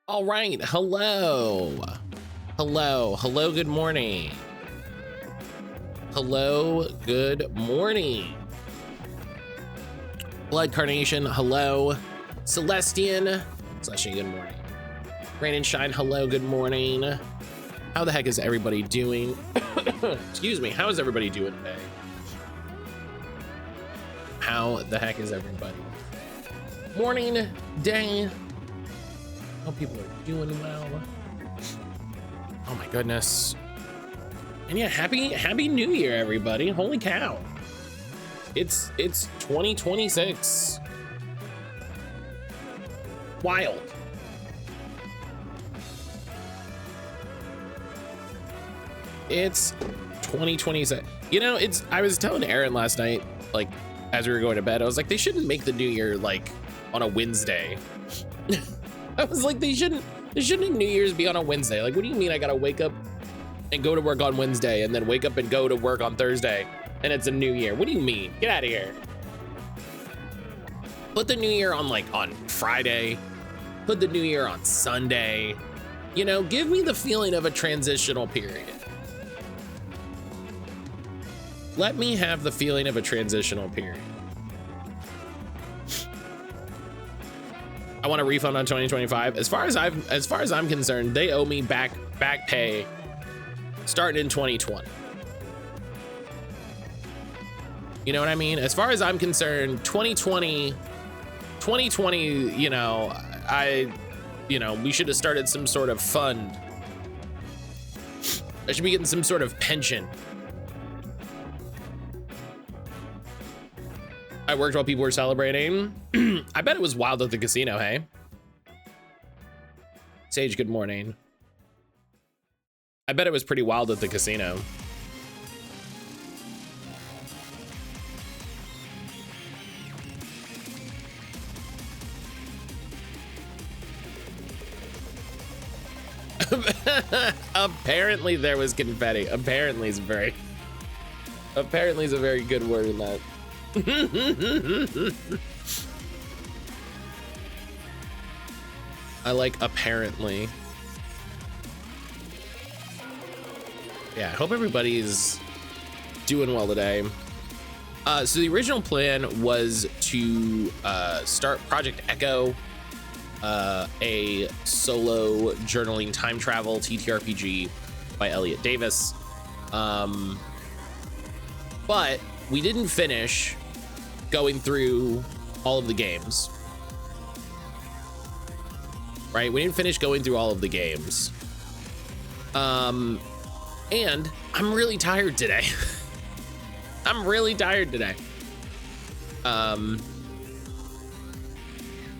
All right, hello. Hello, good morning. Hello, good morning. Blood Carnation, hello. Celestian, good morning. Rain and Shine, hello, good morning. How the heck is everybody doing? Excuse me, how is everybody doing today? How the heck is everybody? Morning, day. Hope people are doing well. Oh my goodness. And yeah, happy New Year, everybody. Holy cow. It's 2026. Wild. It's 2026. You know, I was telling Aaron last night, like, as we were going to bed, I was like, they shouldn't make the New Year like on a Wednesday. I was like, they shouldn't New Year's be on a Wednesday. Like, what do you mean I gotta wake up and go to work on Wednesday and then wake up and go to work on Thursday and it's a new year? What do you mean? Get out of here. Put the new year on Friday. Put the new year on Sunday. You know, give me the feeling of a transitional period. Let me have the feeling of a transitional period. I want a refund on 2025. As far as I'm concerned, they owe me back pay starting in 2020. You know what I mean? As far as I'm concerned, 2020, you know, we should have started some sort of fund. I should be getting some sort of pension. I worked while people were celebrating. I bet it was wild at the casino, hey? Sage, good morning. I bet it was pretty wild at the casino. Apparently there was confetti. Apparently is a very good word in that. I like apparently. Yeah, I hope everybody's doing well today. So the original plan was to start Project Echo, a solo journaling time travel TTRPG by Elliot Davis. But we didn't finish going through all of the games. Right? We didn't finish going through all of the games. And I'm really tired today.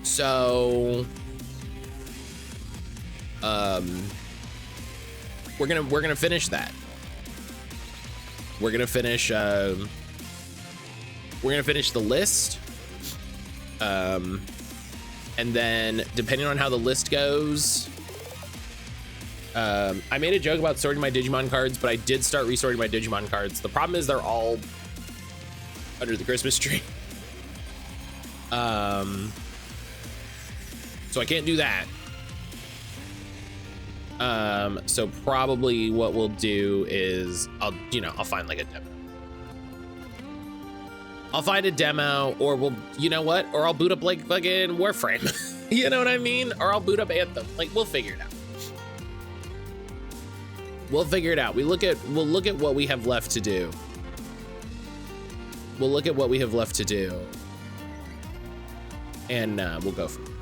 So we're gonna finish that. We're gonna finish the list, and then depending on how the list goes, I made a joke about sorting my Digimon cards, but I did start resorting my Digimon cards. The problem is they're all under the Christmas tree, so I can't do that. So probably what we'll do is I'll find like a demo. I'll find a demo, or or I'll boot up like fucking Warframe. You know what I mean? Or I'll boot up Anthem. Like, we'll figure it out. We'll look at what we have left to do. And we'll go from there.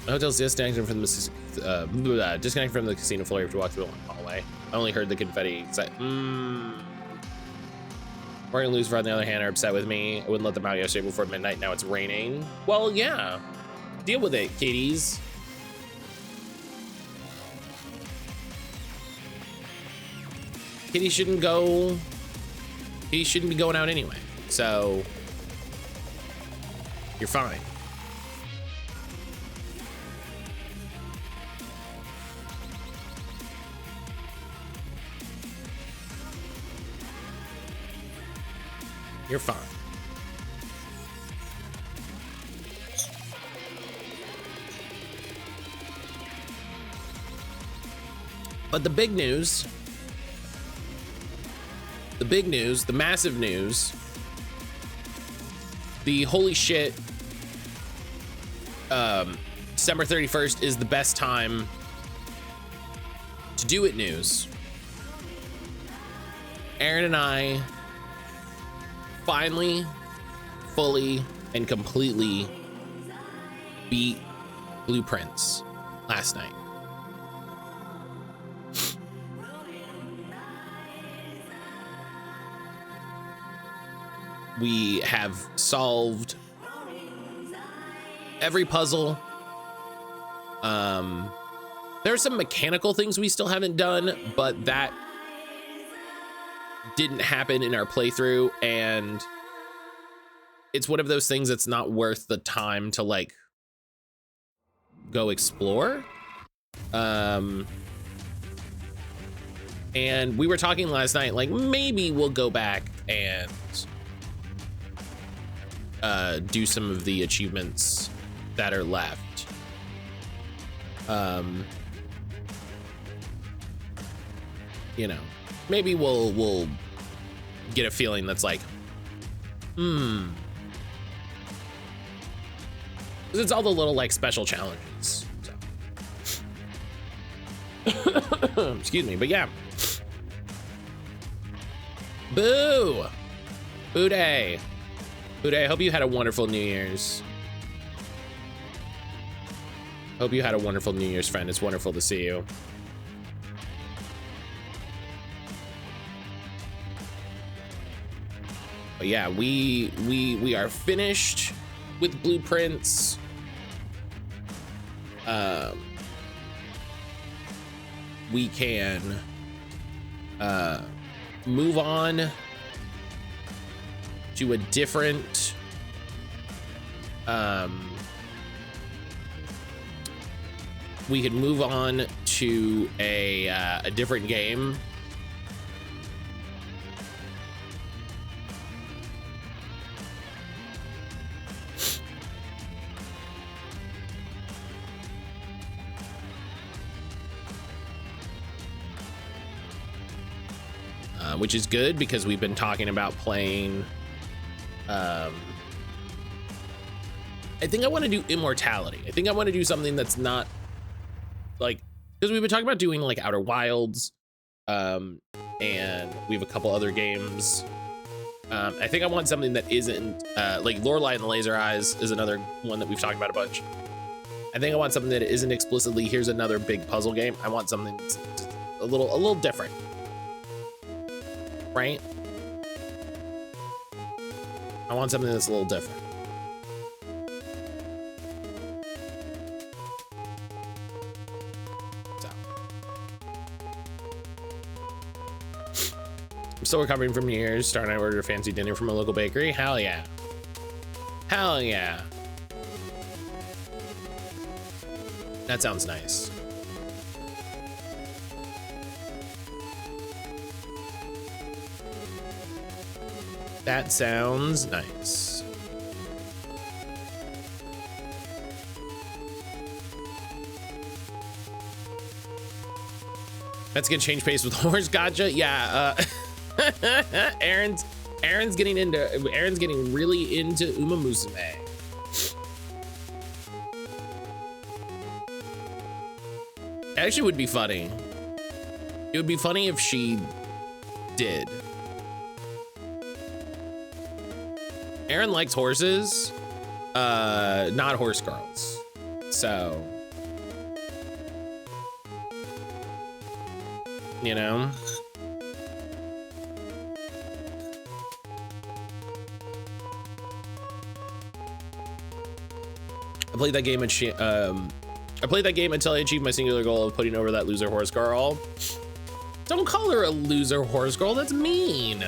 The hotel's disconnected from the casino floor. You have to walk through the hallway. I only heard the confetti. Morgan and Lucifer, on the other hand, are upset with me. I wouldn't let them out yesterday before midnight. Now it's raining. Well, yeah. Deal with it, kiddies. Kitty shouldn't be going out anyway. So you're fine. You're fine. But the big news, the massive news, the holy shit, December 31st is the best time to do it news. Aaron and I finally, fully, and completely beat Blueprints last night. We have solved every puzzle. There are some mechanical things we still haven't done, but that didn't happen in our playthrough, and it's one of those things that's not worth the time to like go explore. And we were talking last night, like maybe we'll go back and do some of the achievements that are left. You know, maybe we'll get a feeling that's like, because it's all the little like special challenges. So. Excuse me, but yeah. Boo! Boo day. Boo day. I hope you had a wonderful New Year's. Hope you had a wonderful New Year's, friend. It's wonderful to see you. But yeah, we are finished with Blueprints. We can move on to a different we can move on to a different game. Which is good because we've been talking about playing. I think I want to do Immortality. I think I want to do something that's not like, because we've been talking about doing like Outer Wilds, and we have a couple other games. I think I want something that isn't like Lorelei and the Laser Eyes is another one that we've talked about a bunch. I think I want something that isn't explicitly here's another big puzzle game. I want something that's a little different. Right? I want something that's a little different. So. I'm still recovering from New Year's. Starting I ordered a fancy dinner from a local bakery. Hell yeah. Hell yeah. That sounds nice. That sounds nice. That's gonna change pace with horse. Gotcha. Yeah. Aaron's getting really into Uma Musume. Actually, would be funny. It would be funny if she did. Aaron likes horses, not horse girls. So, you know. I played that game until I achieved my singular goal of putting over that loser horse girl. Don't call her a loser horse girl, that's mean.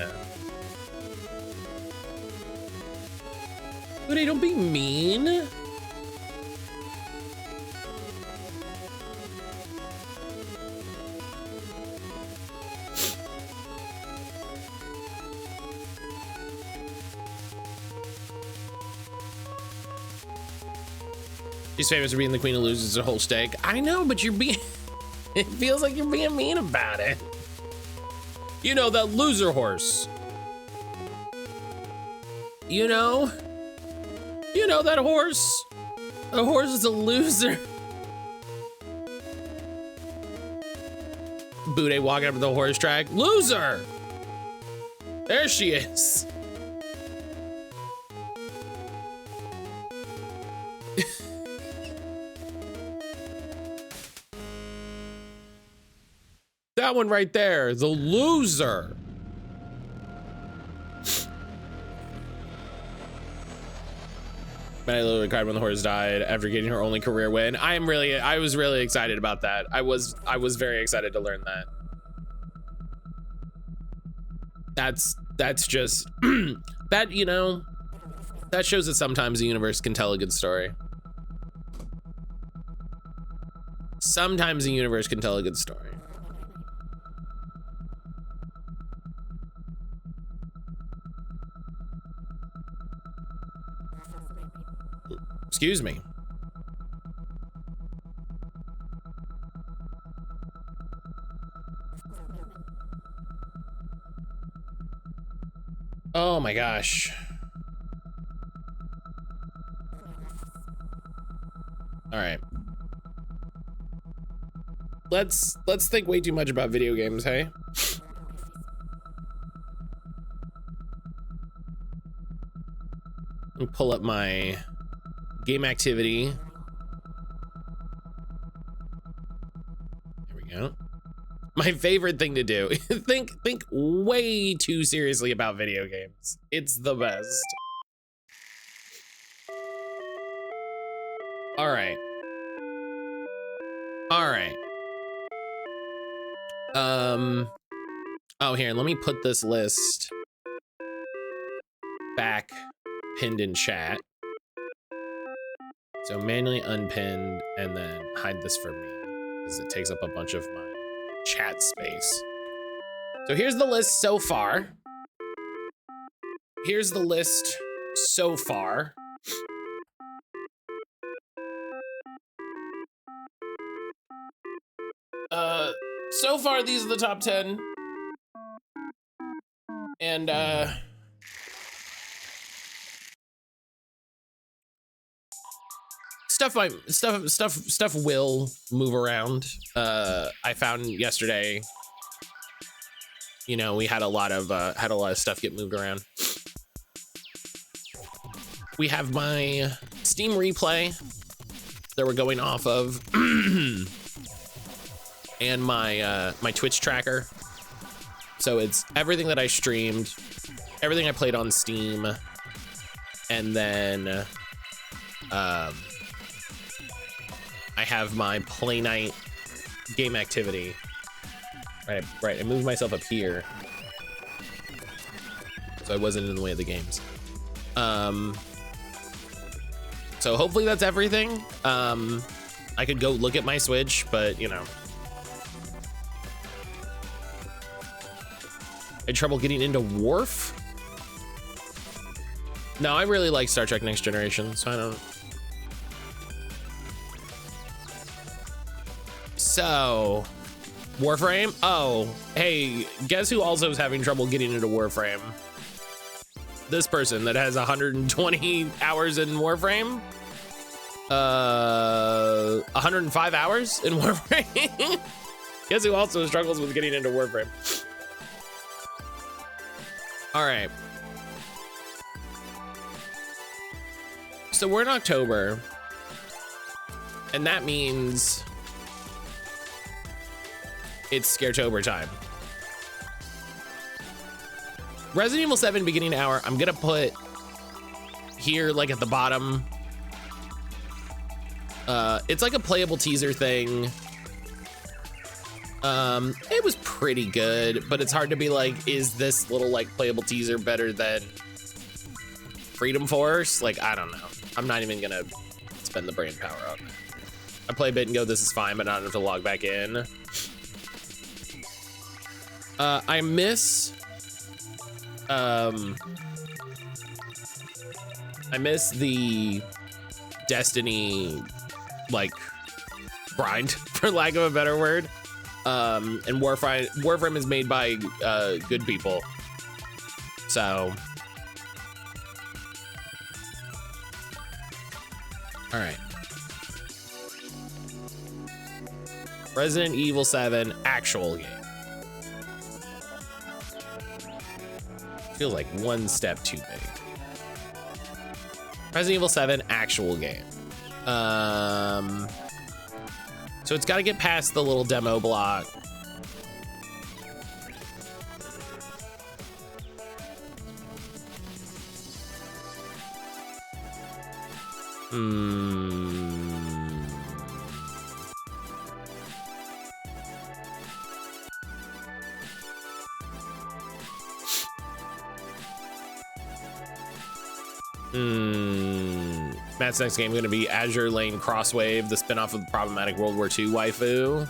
Buddy, don't be mean. She's famous for being the queen of losers, a whole steak. I know, but you're being It feels like you're being mean about it. You know, that loser horse. You know that horse? The horse is a loser. Bude walking up to the horse track. Loser! There she is. That one right there, the loser. I literally cried when the horse died after getting her only career win. I was really excited about that. I was very excited to learn that. That's just that, you know, that shows that sometimes the universe can tell a good story. Sometimes the universe can tell a good story. Excuse me. Oh my gosh. All right. Let's think way too much about video games, hey? Let me pull up my game activity. There we go. My favorite thing to do. think way too seriously about video games. It's the best. All right. All right. Oh, here, let me put this list back pinned in chat. So manually unpinned and then hide this for me because it takes up a bunch of my chat space. So here's the list so far. Here's the list so far. So far, these are the top 10. And, stuff will move around. I found yesterday, you know, we had a lot of stuff get moved around. We have my Steam replay that we're going off of. And my my Twitch tracker. So it's everything that I streamed, everything I played on Steam, and then I have my play night game activity. Right, I moved myself up here so I wasn't in the way of the games. So hopefully that's everything. I could go look at my Switch, but you know. I had trouble getting into Worf. No, I really like Star Trek Next Generation, so I don't. So, Warframe? Oh, hey, guess who also is having trouble getting into Warframe? This person that has 120 hours in Warframe. 105 hours in Warframe. Guess who also struggles with getting into Warframe? All right. So we're in October, and that means it's Scaretober time. Resident Evil 7 beginning hour, I'm gonna put here like at the bottom. It's like a playable teaser thing. It was pretty good, but it's hard to be like, is this little like playable teaser better than Freedom Force? Like, I don't know. I'm not even gonna spend the brain power on that. I play a bit and go, this is fine, but I don't have to log back in. I miss the Destiny like grind, for lack of a better word. And Warframe is made by good people. So, all right. Resident Evil 7 actual game. Feels like one step too big. Resident Evil 7 actual game. So it's got to get past the little demo block. Matt's next game is going to be Azure Lane Crosswave, the spinoff of the problematic World War II waifu.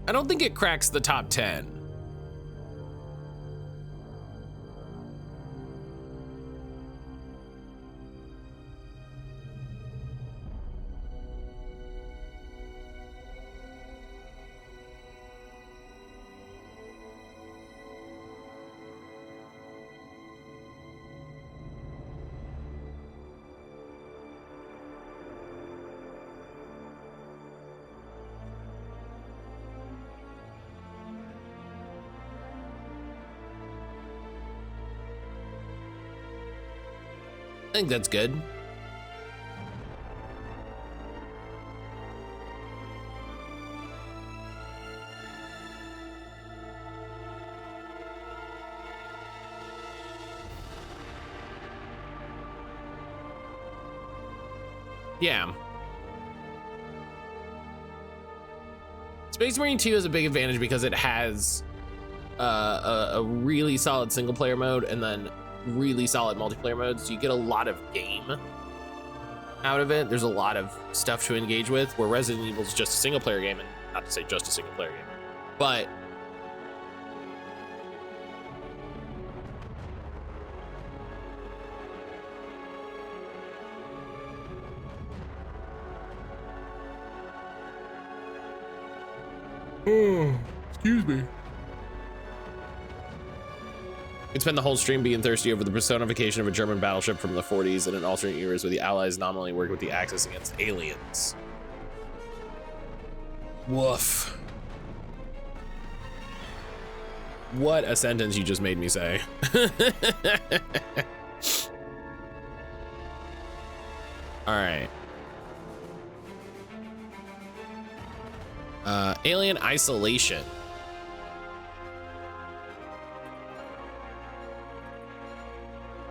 I don't think it cracks the top 10. I think that's good. Yeah. Space Marine 2 has a big advantage because it has a really solid single player mode and then really solid multiplayer modes. So you get a lot of game out of it. There's a lot of stuff to engage with, where Resident Evil is just a single player game, and not to say just a single player game, but excuse me. We'd spend the whole stream being thirsty over the personification of a German battleship from the 40s in an alternate universe where the Allies nominally work with the Axis against aliens. Woof. What a sentence you just made me say. All right. Alien Isolation.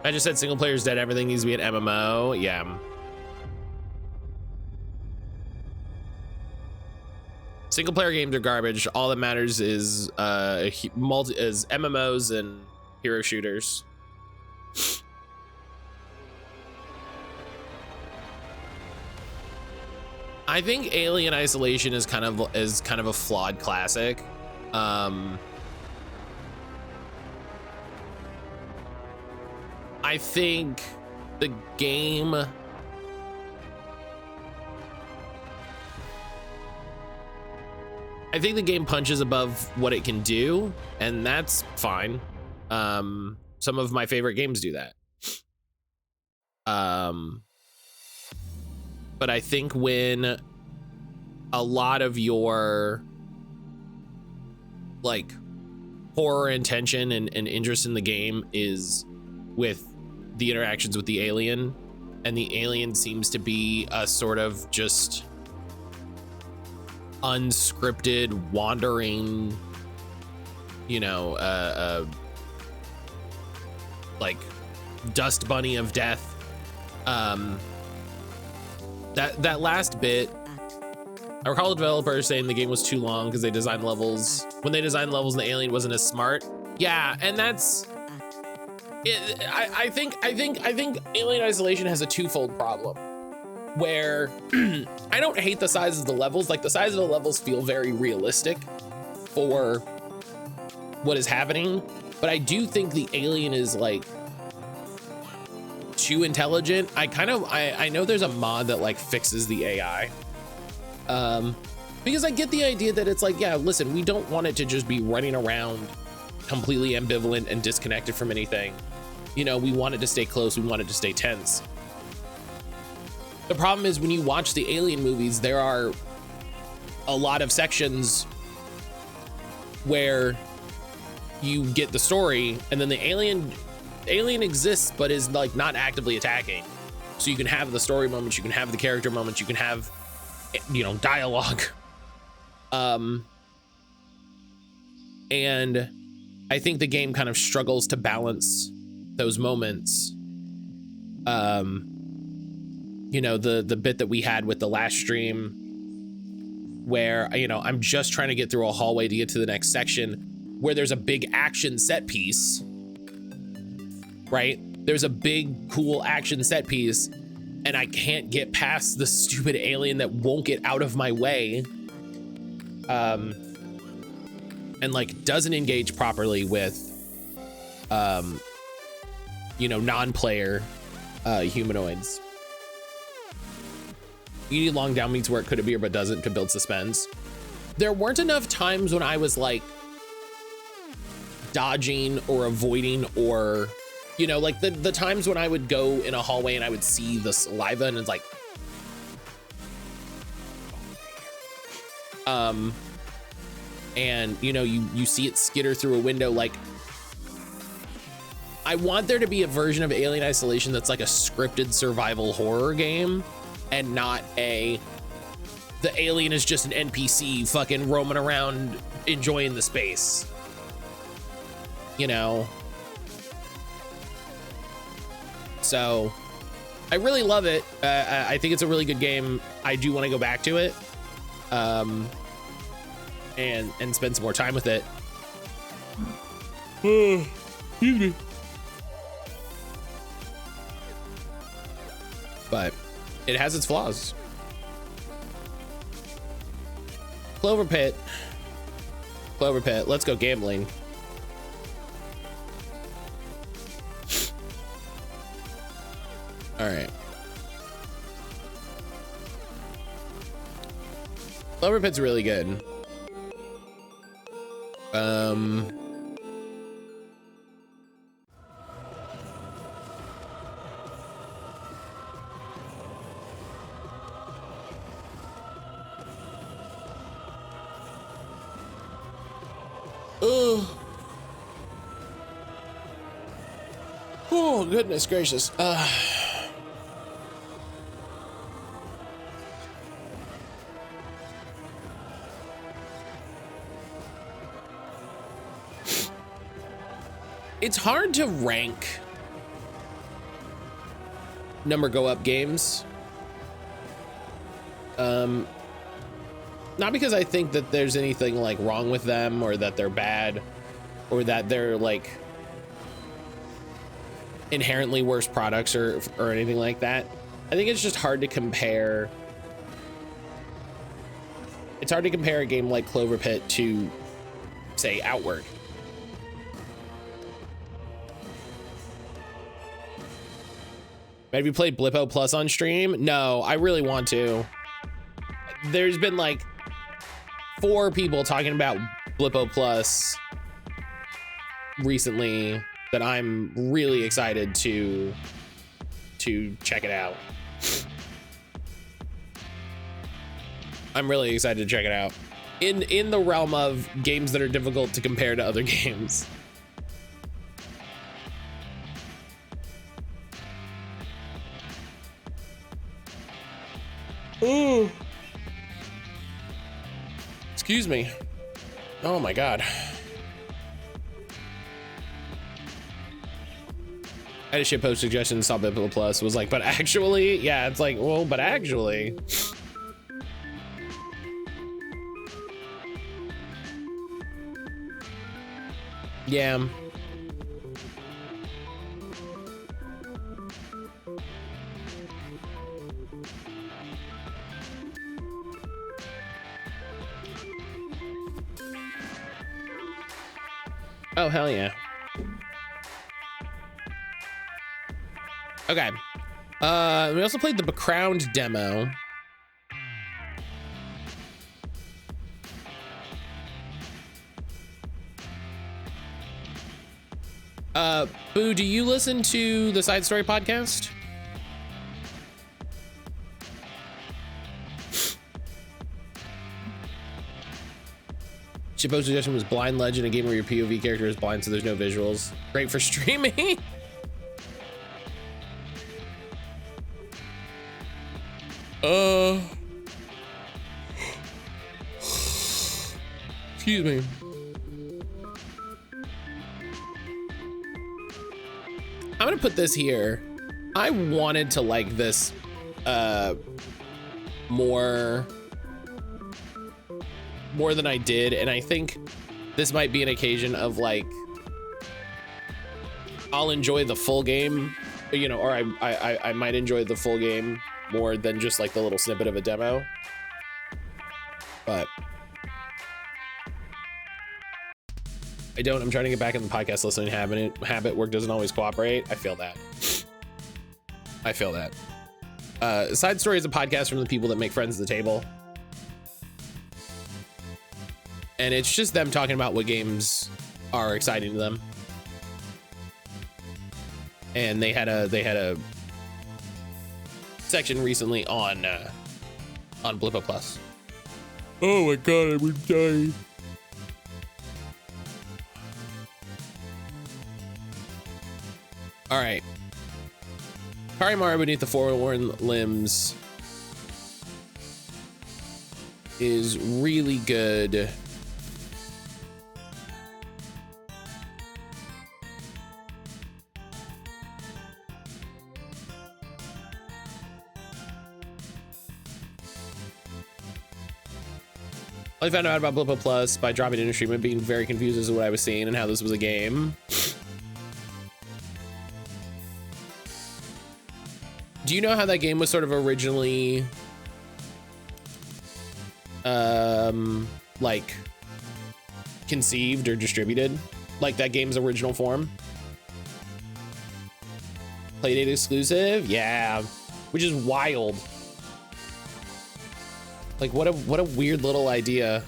I just said single player's dead. Everything needs to be an MMO. Yeah. Single player games are garbage. All that matters is MMOs and hero shooters. I think Alien Isolation is kind of a flawed classic. I think the game punches above what it can do, and that's fine. Some of my favorite games do that. But I think when a lot of your like horror and tension and interest in the game is with the interactions with the alien, and the alien seems to be a sort of just unscripted wandering, you know, like dust bunny of death. That last bit, I recall the developers saying the game was too long because they designed levels. When they designed levels, the alien wasn't as smart. Yeah, and that's it. I think Alien Isolation has a twofold problem, where I don't hate the size of the levels. Like, the size of the levels feel very realistic for what is happening, but I do think the alien is like too intelligent. I know there's a mod that like fixes the AI, because I get the idea that it's like, yeah, listen, we don't want it to just be running around completely ambivalent and disconnected from anything. You know, we want it to stay close, we want it to stay tense. The problem is when you watch the Alien movies, there are a lot of sections where you get the story and then the alien exists but is like not actively attacking. So you can have the story moments, you can have the character moments, you can have, you know, dialogue. And I think the game kind of struggles to balance those moments. You know, the bit that we had with the last stream where, you know, I'm just trying to get through a hallway to get to the next section where there's a big action set piece, right? There's a big, cool action set piece and I can't get past the stupid alien that won't get out of my way. And like doesn't engage properly with, you know, non-player humanoids. You need long down beats where it could appear but doesn't to build suspense. There weren't enough times when I was like dodging or avoiding, or, you know, like the times when I would go in a hallway and I would see the saliva and it's like, and you know, you see it skitter through a window. Like, I want there to be a version of Alien Isolation that's like a scripted survival horror game and not the alien is just an NPC fucking roaming around enjoying the space, you know? So I really love it. I think it's a really good game. I do want to go back to it, and spend some more time with it. Excuse me. But it has its flaws. Clover Pit, let's go gambling. All right. Clover Pit's really good. Oh, goodness gracious. It's hard to rank number go up games. Not because I think that there's anything like wrong with them or that they're bad or that they're like inherently worse products or anything like that. I think it's just hard to compare. It's hard to compare a game like Clover Pit to, say, Outward. Have you played Blippo Plus on stream? No, I really want to. There's been like 4 people talking about Blippo Plus recently that I'm really excited to check it out. I'm really excited to check it out. In the realm of games that are difficult to compare to other games. Ooh. Excuse me. Oh my God. I had a shitpost suggestion, saw Biblical Plus, was like, but actually, yeah, it's like, well, but actually. Yeah. Oh, hell yeah. Okay. We also played the Crowned demo. Boo, do you listen to the Side Story podcast? Shippo's suggestion was Blind Legend, a game where your POV character is blind, so there's no visuals. Great for streaming. Excuse me. I'm gonna put this here. I wanted to like this more than I did, and I think this might be an occasion of like I'll enjoy the full game, you know, or I might enjoy the full game more than just like the little snippet of a demo. But I'm trying to get back in the podcast listening habit. Work doesn't always cooperate. I feel that. Side Story is a podcast from the people that make Friends at the Table. And it's just them talking about what games are exciting to them. And they had a section recently on Blippo Plus. Oh my God, I would die. All right. Karimari Beneath the Forlorn Limbs is really good. I found out about Blippo Plus by dropping into stream and being very confused as to what I was seeing and how this was a game. Do you know how that game was sort of originally like conceived or distributed? Like that game's original form? Playdate exclusive? Yeah. Which is wild. Like what a weird little idea.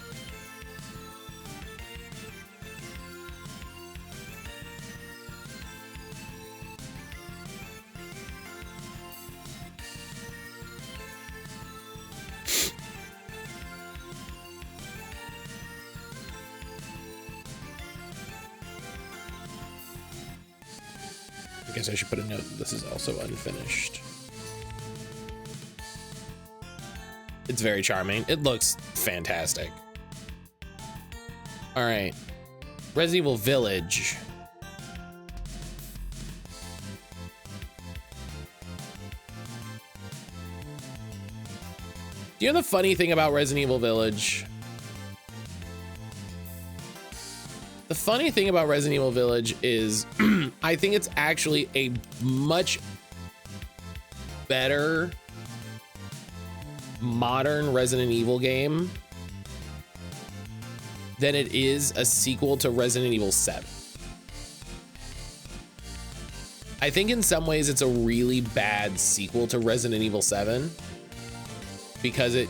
I guess I should put a note that this is also unfinished. It's very charming. It looks fantastic. All right. Resident Evil Village. Do you know the funny thing about Resident Evil Village? The funny thing about Resident Evil Village is I think it's actually a much better modern Resident Evil game than it is a sequel to Resident Evil 7. I think in some ways it's a really bad sequel to Resident Evil 7 because it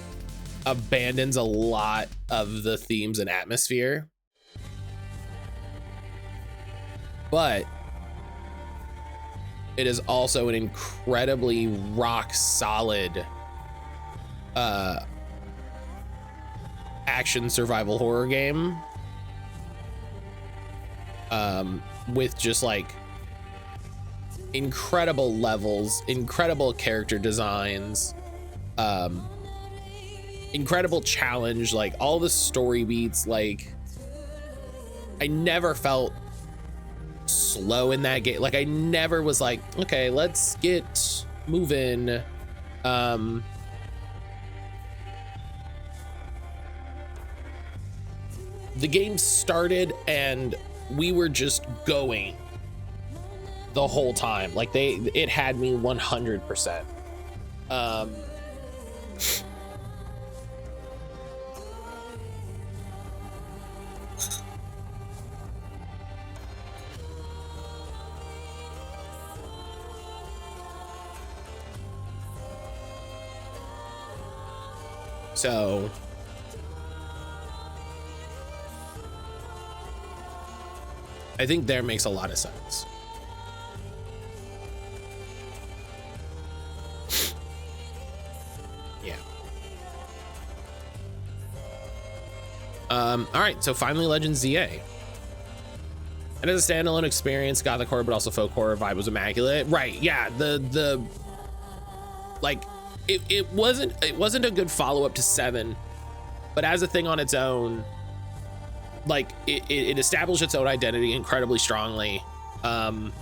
abandons a lot of the themes and atmosphere. But it is also an incredibly rock solid action survival horror game with just like incredible levels, incredible character designs, incredible challenge, like all the story beats. Like I never felt slow in that game. Like I never was like, okay, let's get moving. The game started and we were just going the whole time. Like it had me 100%. So I think there makes a lot of sense. Yeah. All right, so finally Legends ZA. And as a standalone experience, Gothic horror, but also folk horror vibe was immaculate. Right, yeah, the like it wasn't a good follow-up to 7, but as a thing on its own, like it established its own identity incredibly strongly. And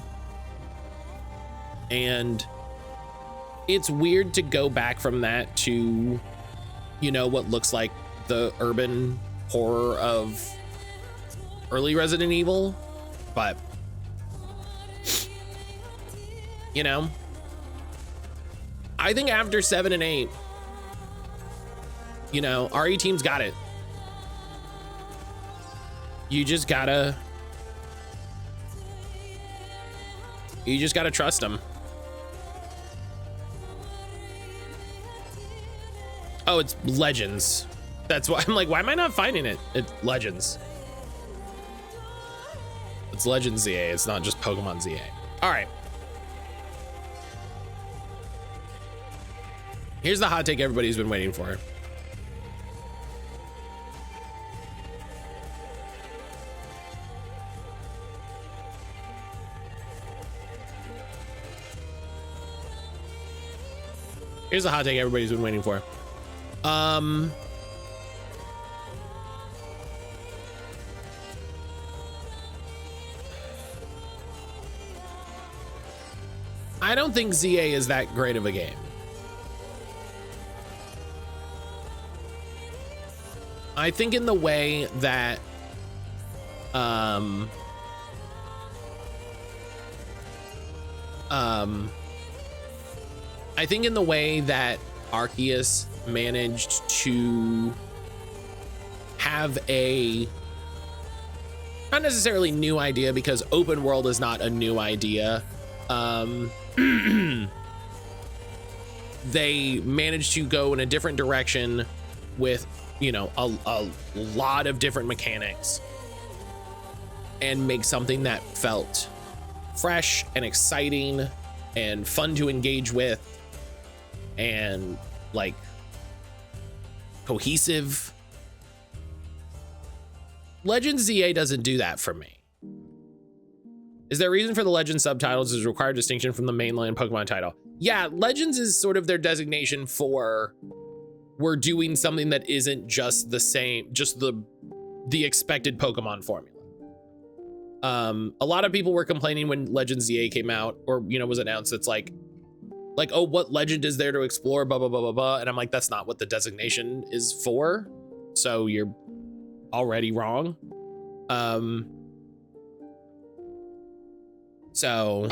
it's weird to go back from that to, you know, what looks like the urban horror of early Resident Evil, but you know, I think after 7 and 8, you know, RE Team's got it. You just gotta trust them. Oh, it's Legends. That's why I'm like, why am I not finding it? It's Legends. It's Legends ZA. It's not just Pokemon ZA. All right. Here's the hot take everybody's been waiting for. Here's the hot take everybody's been waiting for. I don't think ZA is that great of a game. I think in the way that I think in the way that Arceus managed to have a not necessarily new idea, because open world is not a new idea. They managed to go in a different direction with, you know, a lot of different mechanics and make something that felt fresh and exciting and fun to engage with and like cohesive. Legends ZA doesn't do that for me. Is there a reason for the Legends subtitles is required distinction from the mainline Pokemon title? Yeah, Legends is sort of their designation for we're doing something that isn't just the same, just the expected Pokemon formula. A lot of people were complaining when Legends ZA came out, or, you know, was announced. It's like, oh, what legend is there to explore, blah, blah, blah, blah, blah. And I'm like, that's not what the designation is for. So you're already wrong. So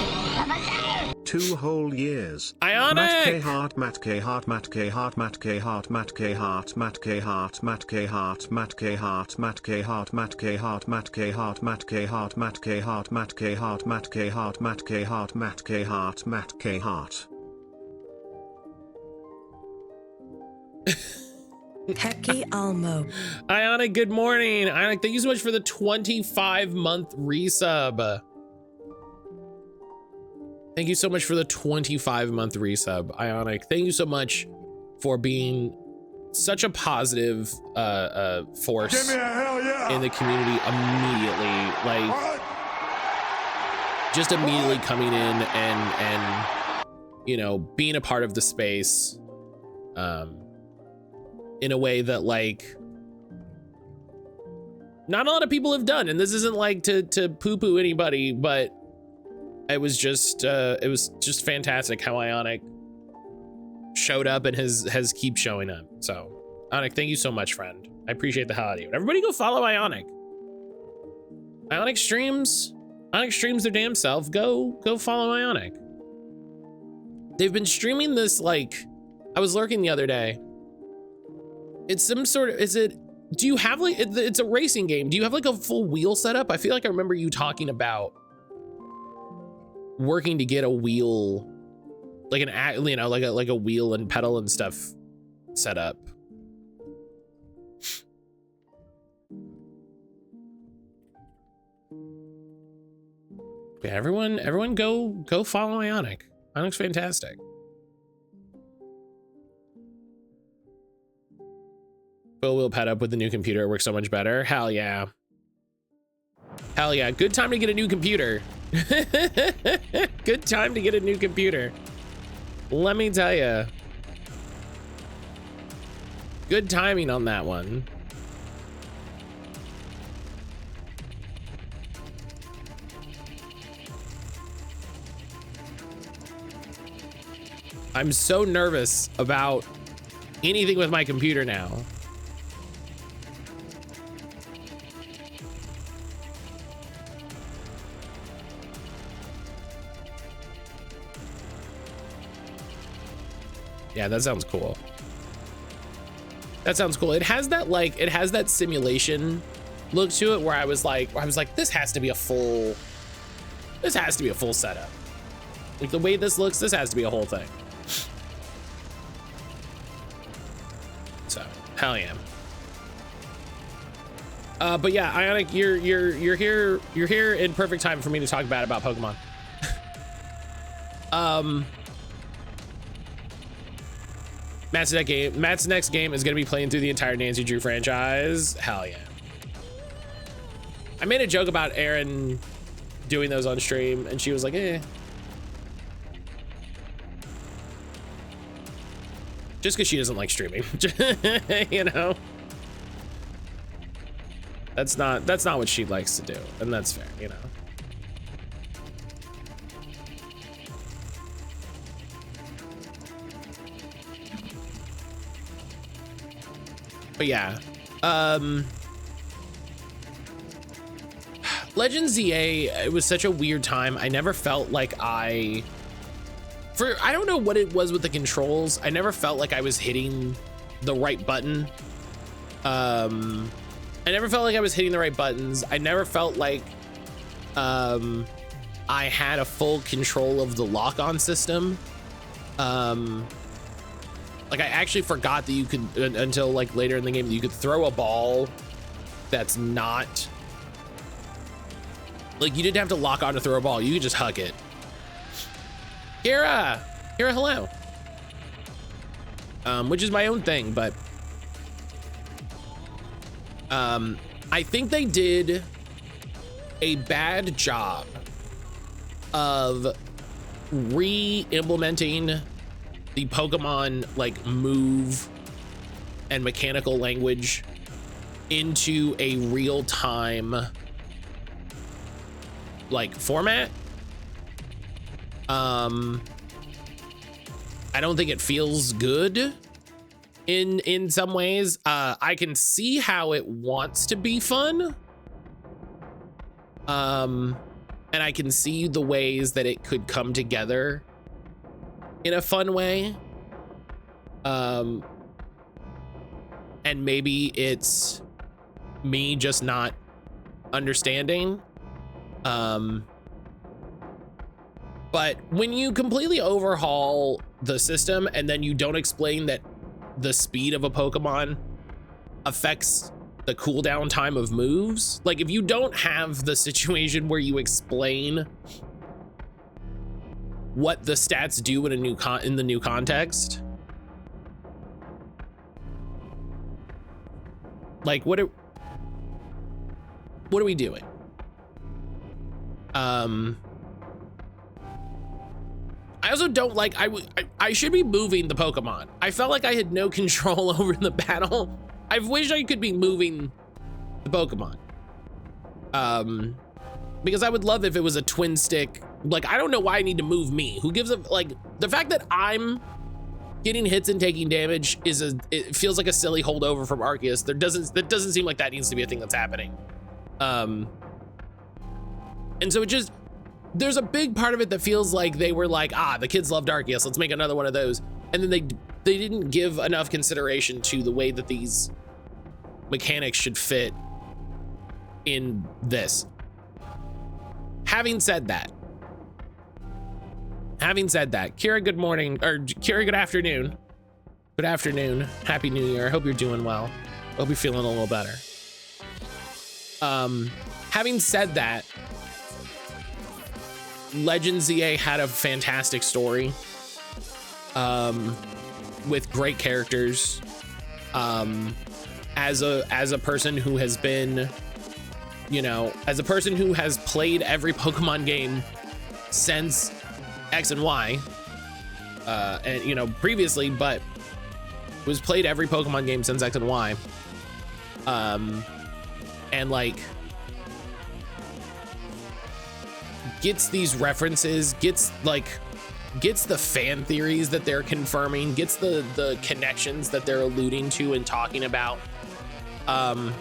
2 whole years. Ionic! Matt K Hart, Matt K Hart, Matt K Hart, Matt K Hart, Matt K Hart, Matt K Hart, Matt K Hart, Matt K Hart, Matt K Hart, Matt K Hart, Matt K Hart, Matt K Hart, Matt K Hart, Matt K Hart, Matt K Hart, Matt K Hart, Matt K Hart, Matt K Hart. Pecky Almo. Ionic, good morning. Ionic, thank you so much for the 25-month resub. Thank you so much for the 25-month resub, Ionic. Thank you so much for being such a positive force in the community immediately. Like, just immediately coming in and you know, being a part of the space. in a way that like not a lot of people have done. And this isn't like to poo-poo anybody, but it was just fantastic how Ionic showed up and has keep showing up. So Ionic, thank you so much, friend. I appreciate the hell out of you. Everybody go follow Ionic. Ionic streams their damn self. Go follow Ionic. They've been streaming this, like, I was lurking the other day. It's some sort of, do you have like, it's a racing game. Do you have like a full wheel setup? I feel like I remember you talking about working to get a wheel, like like a wheel and pedal and stuff set up. Yeah, everyone go follow Ionic. Ionic's fantastic. We'll pad up with the new computer. It works so much better. Hell yeah. Hell yeah. Good time to get a new computer. Good time to get a new computer. Let me tell you. Good timing on that one. I'm so nervous about anything with my computer now. Yeah, that sounds cool. That sounds cool. It has that like, it has that simulation look to it where I was like, this has to be a full setup. Like the way this looks, this has to be a whole thing. So, hell yeah. But yeah, Ionic, you're here in perfect time for me to talk bad about Pokemon. Matt's next game is gonna be playing through the entire Nancy Drew franchise. Hell yeah. I made a joke about Aaron doing those on stream and she was like, eh. Just because she doesn't like streaming. You know? That's not what she likes to do, and that's fair, you know. But yeah, Legends ZA, it was such a weird time. I never felt like I don't know what it was with the controls. I never felt like I was hitting the right button. I never felt like I was hitting the right buttons. I never felt like I had a full control of the lock-on system. Like I actually forgot that you could, until like later in the game, that you could throw a ball that's not, like you didn't have to lock on to throw a ball. You could just huck it. Kira, hello. Which is my own thing, but I think they did a bad job of re-implementing the Pokemon like move and mechanical language into a real-time like format. I don't think it feels good in some ways. I can see how it wants to be fun. And I can see the ways that it could come together in a fun way. And maybe it's me just not understanding. But when you completely overhaul the system and then you don't explain that the speed of a Pokemon affects the cooldown time of moves, like if you don't have the situation where you explain what the stats do in a new in the new context, like what are we doing? I also don't like, I should be moving the Pokemon. I felt like I had no control over the battle. I wish I could be moving the Pokemon. Because I would love if it was a twin stick. Like, I don't know why I need to move me. Who gives a, like, the fact that I'm getting hits and taking damage it feels like a silly holdover from Arceus. That doesn't seem like that needs to be a thing that's happening. And so there's a big part of it that feels like they were like, the kids loved Arceus, let's make another one of those. And then they didn't give enough consideration to the way that these mechanics should fit in this. Having said that, Kira, good morning, or Kira, good afternoon. Good afternoon. Happy New Year. I hope you're doing well. I hope you're feeling a little better. Having said that, Legends ZA had a fantastic story, with great characters. As a person who has been, as a person who has played every Pokemon game since X and Y, and previously, but was played every Pokemon game since X and Y, and like gets these references, gets the fan theories that they're confirming, gets the connections that they're alluding to and talking about, and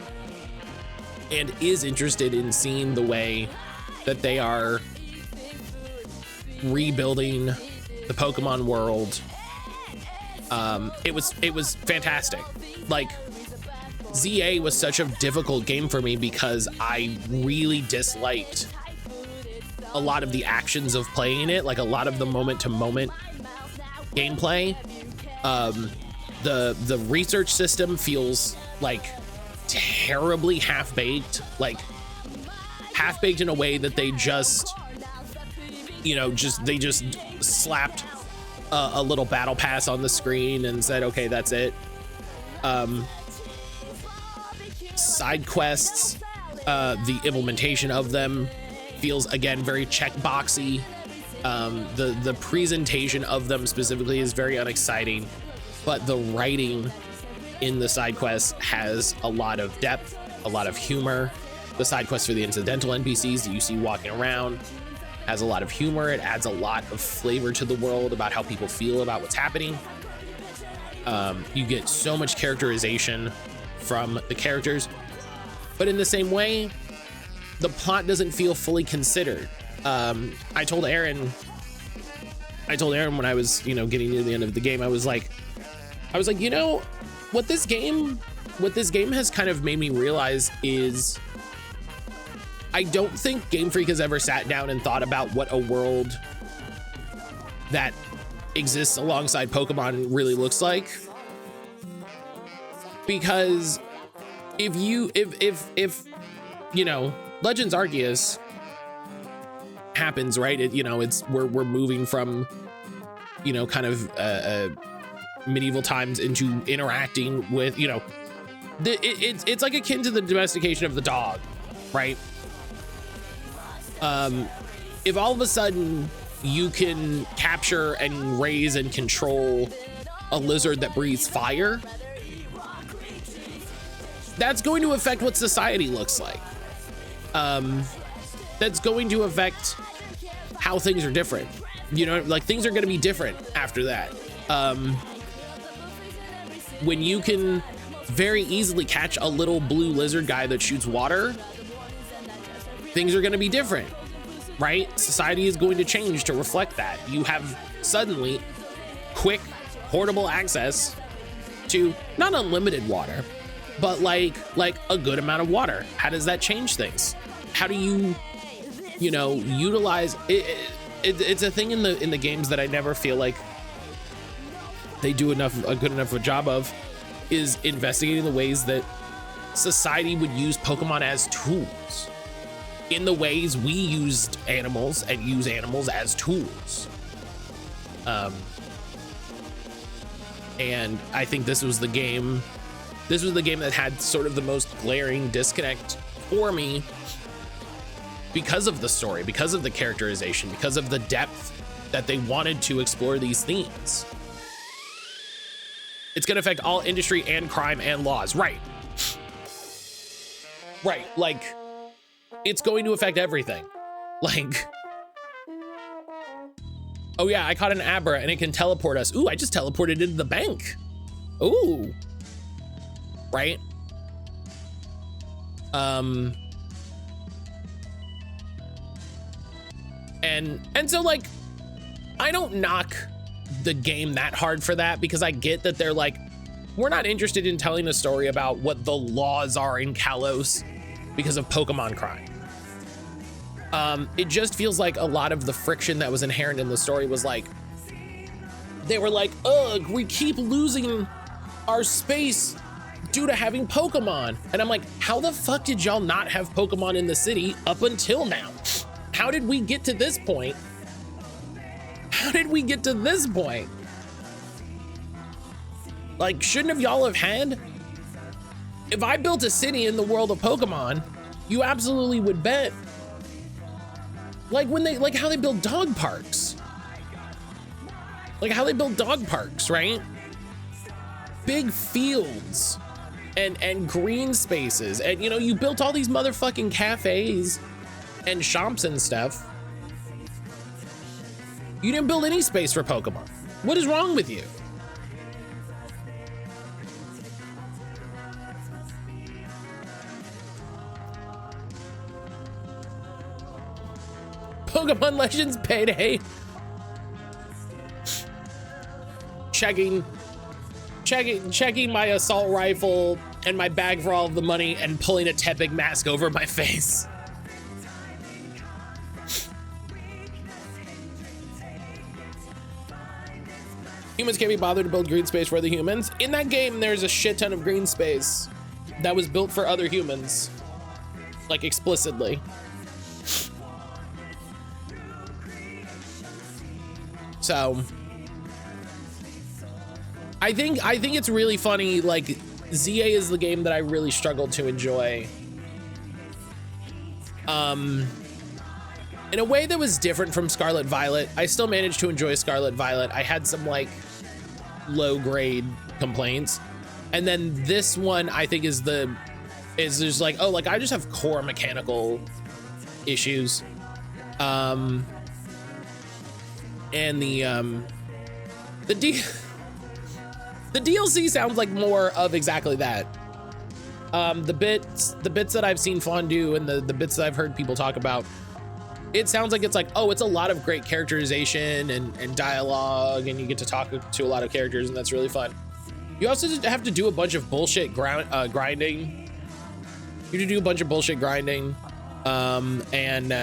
is interested in seeing the way that they are rebuilding the Pokemon world. It was fantastic. Like, ZA was such a difficult game for me because I really disliked a lot of the actions of playing it, like a lot of the moment to moment gameplay. The research system feels like terribly half-baked, in a way that they just slapped a little battle pass on the screen and said, okay, that's it. Side quests, the implementation of them feels, again, very checkboxy. The presentation of them specifically is very unexciting, but the writing in the side quests has a lot of depth, a lot of humor. The side quests for the incidental NPCs that you see walking around has a lot of humor. It adds a lot of flavor to the world about how people feel about what's happening. You get so much characterization from the characters, but in the same way, the plot doesn't feel fully considered. I told Aaron when I was, getting near the end of the game, I was like, what this game has kind of made me realize is I don't think Game Freak has ever sat down and thought about what a world that exists alongside Pokemon really looks like. Because if Legends Arceus happens, right? We're moving from, kind of medieval times into interacting with, it's like akin to the domestication of the dog, right? If all of a sudden you can capture and raise and control a lizard that breathes fire, that's going to affect what society looks like. That's going to affect how things are different. Things are going to be different after that. When you can very easily catch a little blue lizard guy that shoots water, things are going to be different, right? Society is going to change to reflect that. You have suddenly quick, portable access to not unlimited water, but like a good amount of water. How does that change things? How do you, utilize it? It's a thing in the games that I never feel like they do a good enough a job of, is investigating the ways that society would use Pokemon as tools, in the ways we used animals and use animals as tools. And I think this was the game that had sort of the most glaring disconnect for me, because of the story, because of the characterization, because of the depth that they wanted to explore these themes. It's going to affect all industry and crime and laws. Right. Right. Like, it's going to affect everything. Like, oh yeah, I caught an Abra and it can teleport us. Ooh, I just teleported into the bank. Ooh. Right. And so like, I don't knock the game that hard for that, because I get that they're like, we're not interested in telling a story about what the laws are in Kalos because of Pokemon crime. It just feels like a lot of the friction that was inherent in the story was like, they were like, ugh, we keep losing our space due to having Pokemon. And I'm like, how the fuck did y'all not have Pokemon in the city up until now? How did we get to this point? How did we get to this point? Like, shouldn't have y'all have had? If I built a city in the world of Pokemon, you absolutely would bet. Like when they, like how they build dog parks. Like how they build dog parks, right? Big fields and green spaces. And you know, you built all these motherfucking cafes and shops and stuff. You didn't build any space for Pokemon. What is wrong with you? Pokemon Legends Payday. Checking my assault rifle and my bag for all of the money and pulling a Tepig mask over my face. Humans can't be bothered to build green space for other humans. In that game, there's a shit ton of green space that was built for other humans, like explicitly. So I think it's really funny. Like, ZA is the game that I really struggled to enjoy. In a way that was different from Scarlet Violet. I still managed to enjoy Scarlet Violet. I had some like low grade complaints. And then this one I think is just like, oh, like I just have core mechanical issues. And the DLC sounds like more of exactly that. The bits that I've seen Fondue and the bits that I've heard people talk about, it sounds like it's like, oh, it's a lot of great characterization and dialogue, and you get to talk to a lot of characters, and that's really fun. You also have to do a bunch of bullshit grinding. You have to do a bunch of bullshit grinding, and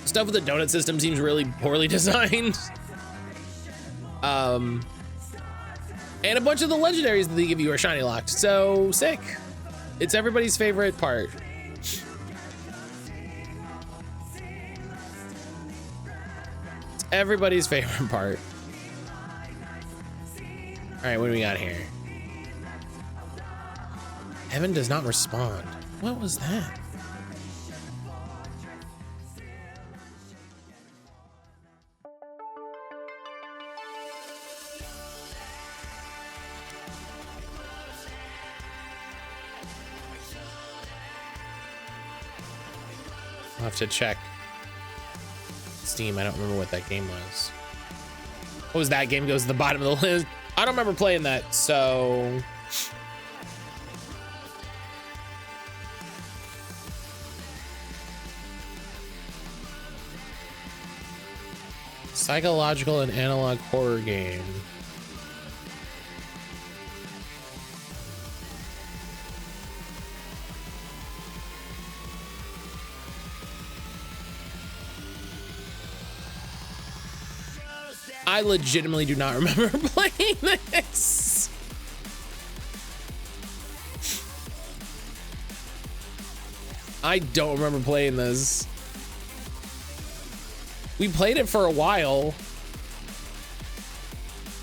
stuff with the donut system seems really poorly designed. And a bunch of the legendaries that they give you are shiny locked. So sick. It's everybody's favorite part. It's everybody's favorite part. All right, what do we got here? Evan does not respond. What was that? I'll have to check Steam. I don't remember what that game was. What was that game? Goes to the bottom of the list. I don't remember playing that, so. Psychological and analog horror game. I legitimately do not remember playing this. I don't remember playing this. We played it for a while.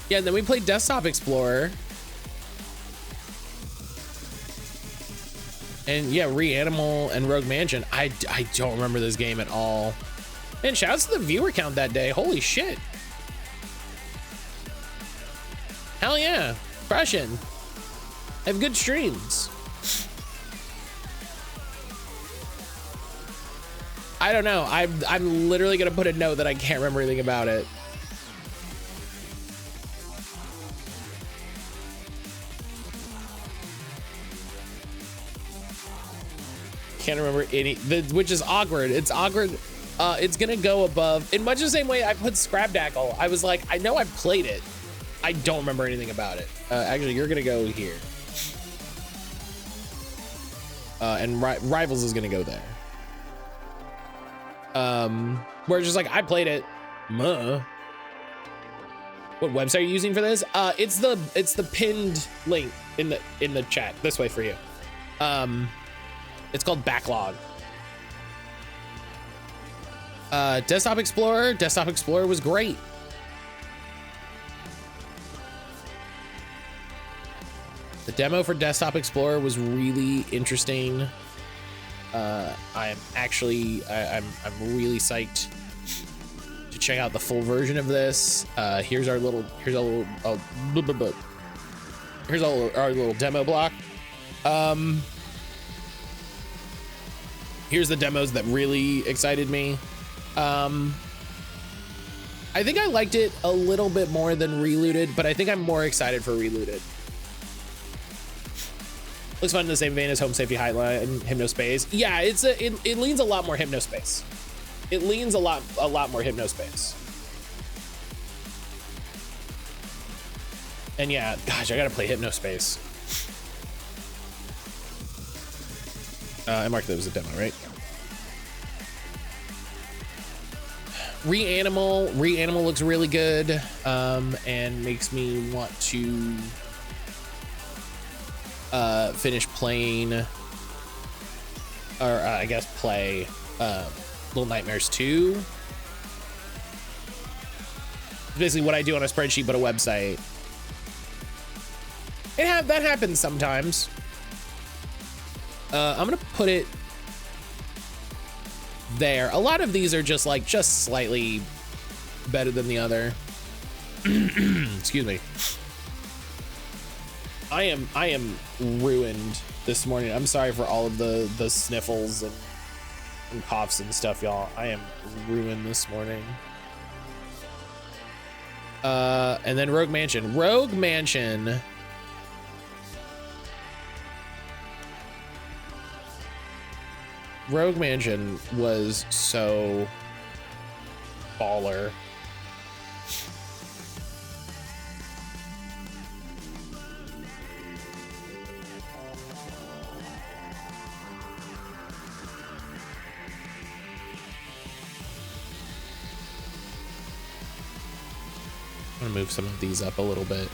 Yeah, and then we played Desktop Explorer. And yeah, Reanimal and Rogue Mansion. I don't remember this game at all. Man, shouts to the viewer count that day. Holy shit. Hell yeah. Crushing. Have good streams. I don't know. I'm literally gonna put a note that I can't remember anything about it. Can't remember any, which is awkward. It's awkward. It's gonna go above in much the same way I put Scrapdackle. I was like, I know I've played it. I don't remember anything about it. Actually, you're gonna go here. And Rivals is gonna go there. Where it's just like, I played it. What website are you using for this? It's the pinned link in the chat this way for you. It's called Backlog. Desktop Explorer was great. The demo for Desktop Explorer was really interesting. I'm really psyched to check out the full version of this. Here's our little demo block. Here's the demos that really excited me. I think I liked it a little bit more than Relooted, but I think I'm more excited for Relooted. Looks fun in the same vein as Home Safety Hotline and Hypnospace. Yeah, it leans a lot more Hypnospace. It leans a lot more Hypnospace. And yeah, gosh, I gotta play Hypnospace. I marked that was a demo, right? Reanimal looks really good, and makes me want to finish playing, or I guess play Little Nightmares 2. Basically what I do on a spreadsheet but a website. That happens sometimes. I'm gonna put it there. A lot of these are just slightly better than the other. Excuse me. I am ruined this morning. I'm sorry for all of the sniffles and coughs and stuff, y'all. I am ruined this morning. And then Rogue Mansion. Rogue Mansion. Rogue Mansion was so baller. I'm gonna move some of these up a little bit.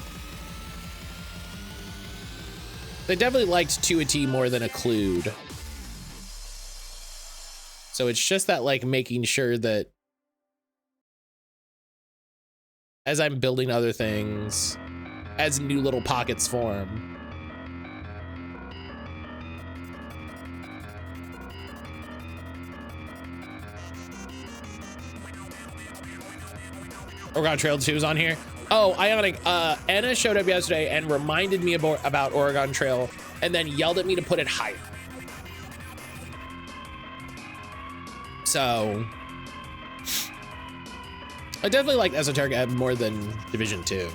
They definitely liked To a T more than Occlude. So it's just that, like, making sure that as I'm building other things, as new little pockets form. Oregon Trail 2 is on here. Oh, Ionic, Anna showed up yesterday and reminded me about Oregon Trail and then yelled at me to put it higher. So I definitely like Esoteric Ebb more than Division 2.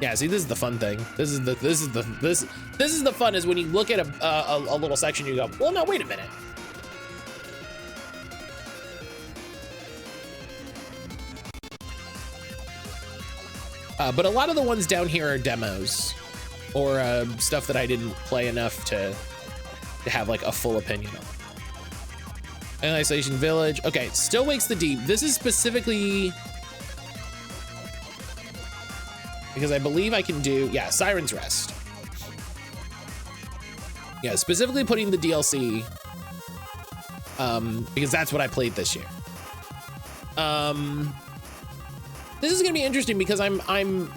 Yeah, see, this is the fun thing. This is the fun, is when you look at a little section, you go, well, no, wait a minute. But a lot of the ones down here are demos or stuff that I didn't play enough to have like a full opinion on. Isolation Village. Okay, Still Wakes the Deep. This is specifically because I believe I can do, yeah, Siren's Rest. Yeah, specifically putting the DLC because that's what I played this year. This is gonna be interesting because I'm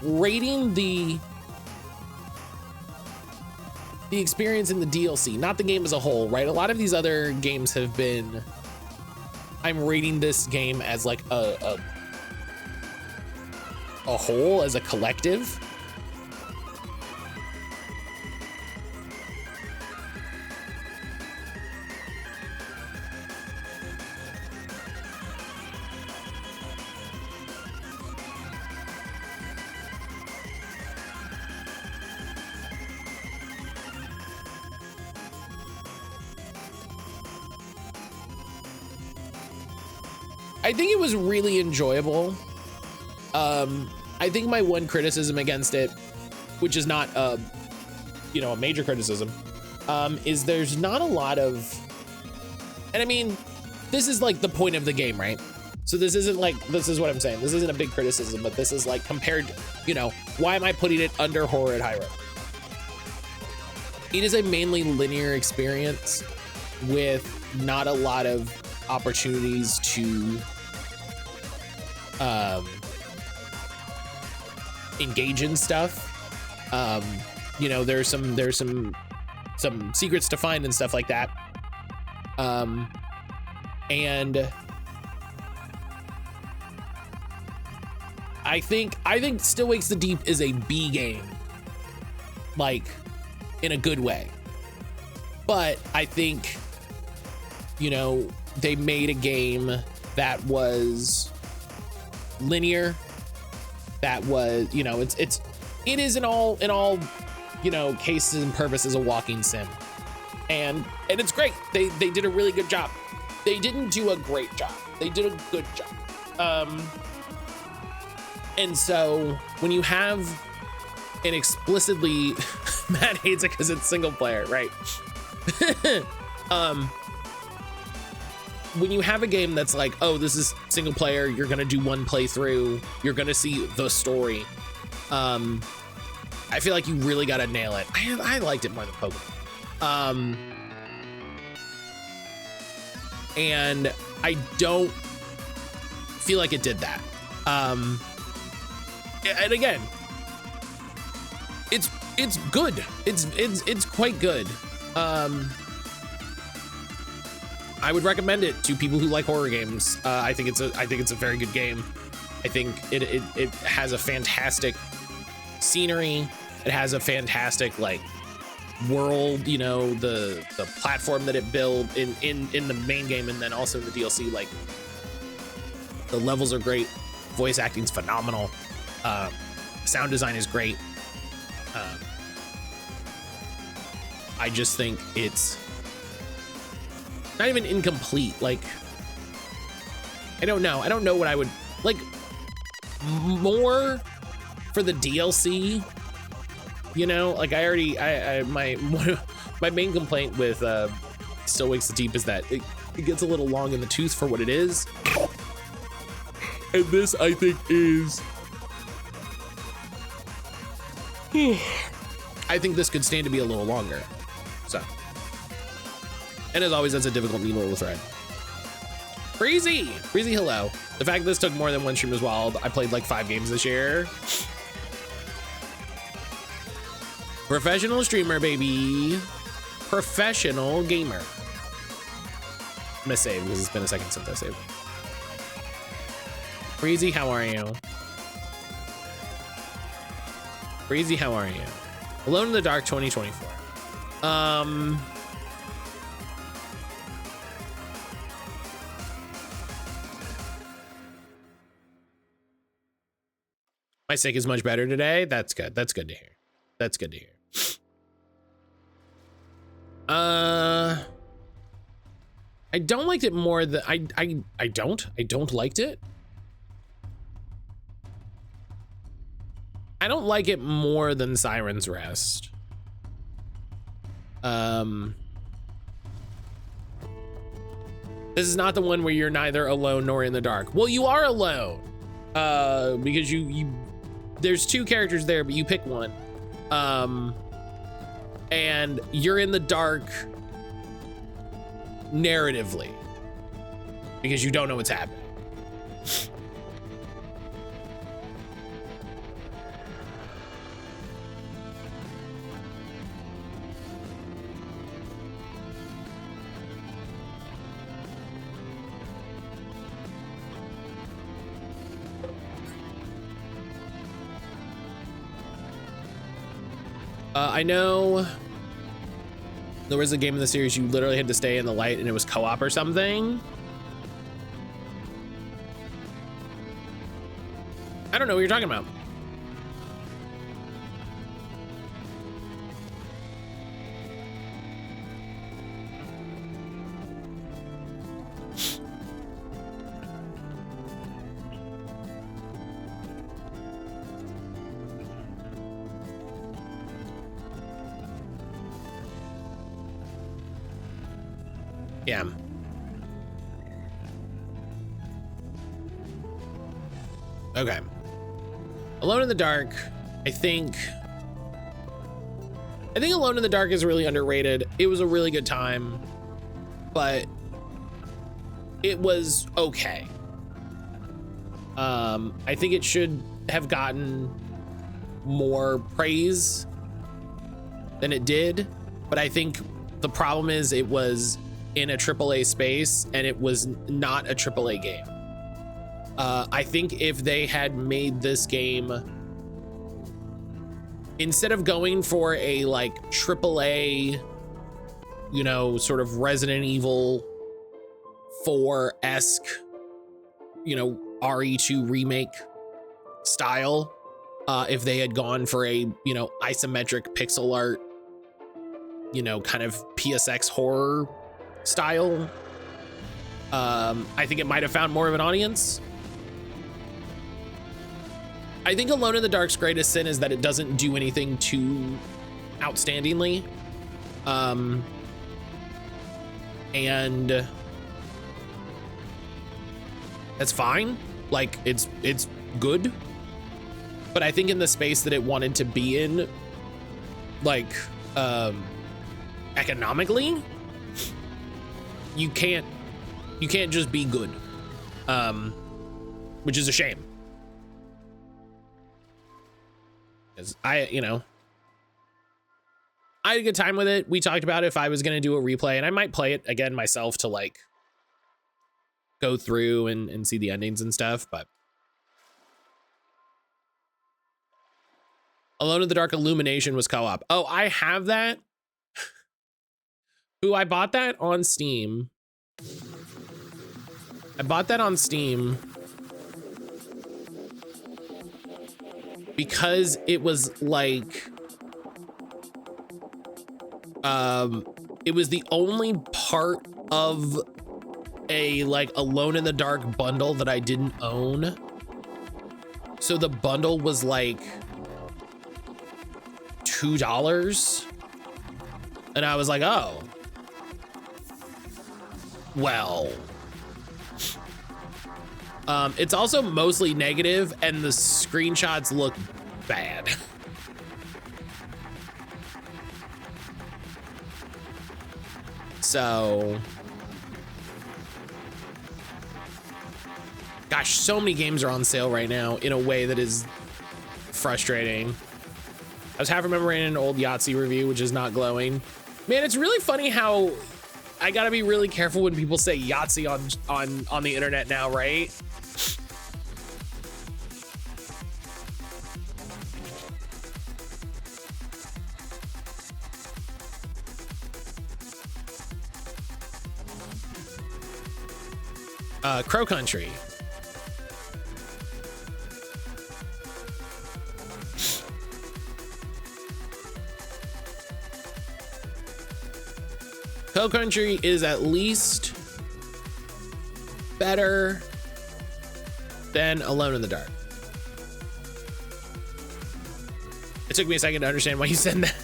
rating the the experience in the DLC, not the game as a whole, right? A lot of these other games have been, I'm rating this game as like a whole, as a collective. I think it was really enjoyable. I think my one criticism against it, which is not a major criticism, is there's not a lot of, and I mean, this is like the point of the game, right? So this isn't like, this is what I'm saying. This isn't a big criticism, but this is like compared, why am I putting it under Horror at High Road? It is a mainly linear experience with not a lot of opportunities to engage in stuff. There's some secrets to find and stuff like that. And I think Still Wakes the Deep is a B game, like in a good way. But I think, they made a game that was linear, that was, it is in all cases and purposes a walking sim. And it's great. They did a really good job. They didn't do a great job. They did a good job. And so when you have an explicitly, Matt hates it because it's single player, right? When you have a game that's like, oh, this is single player, you're gonna do one playthrough, you're gonna see the story. I feel like you really gotta nail it. I liked it more than Pokemon. And I don't feel like it did that. And again, it's good. It's quite good. I would recommend it to people who like horror games. I think it's a very good game. I think it has a fantastic scenery. It has a fantastic like world, the platform that it built in the main game, and then also in the DLC. Like, the levels are great, voice acting's phenomenal, sound design is great. I just think it's not even incomplete. Like, I don't know what I would like more for the DLC. Like my main complaint with Still Wakes the Deep is that it gets a little long in the tooth for what it is. And this, I think, is I think this could stand to be a little longer. So, and as always, that's a difficult needle to thread. Breezy, hello. The fact this took more than one stream is wild. I played like 5 games this year. Professional streamer, baby. Professional gamer. I'm gonna save because it's been a second since I saved. Breezy, how are you? Breezy, how are you? Alone in the Dark 2024. My sick is much better today. That's good. That's good to hear. That's good to hear. I don't liked it more than I don't liked it. I don't like it more than Siren's Rest. This is not the one where you're neither alone nor in the dark. Well, you are alone. Because you there's 2 characters there, but you pick one. And you're in the dark narratively because you don't know what's happening. I know there was a game in the series you literally had to stay in the light and it was co-op or something. I don't know what you're talking about. Yeah. Okay. Alone in the Dark, I think Alone in the Dark is really underrated. It was a really good time, but it was okay. I think it should have gotten more praise than it did, but I think the problem is it was in a AAA space and it was not a AAA game. I think if they had made this game, instead of going for a like AAA, you know, sort of Resident Evil 4-esque, you know, RE2 remake style, if they had gone for a, you know, isometric pixel art, you know, kind of PSX horror style, I think it might have found more of an audience. I think Alone in the Dark's greatest sin is that it doesn't do anything too outstandingly. And that's fine. Like it's good. But I think in the space that it wanted to be in, like, economically, you can't just be good, which is a shame. Because I had a good time with it. We talked about if I was going to do a replay, and I might play it again myself to like go through and see the endings and stuff, but Alone in the Dark Illumination was co-op. Oh, I have that. Ooh, I bought that on Steam. Because it was like, it was the only part of a like Alone in the Dark bundle that I didn't own. So the bundle was like $2. And I was like, oh, well, it's also mostly negative and the screenshots look bad. So, gosh, so many games are on sale right now in a way that is frustrating. I was half remembering an old Yahtzee review, which is not glowing. Man, it's really funny how I gotta be really careful when people say Yahtzee on the internet now, right? Crow Country. Crow Country is at least better than Alone in the Dark. It took me a second to understand why you said that.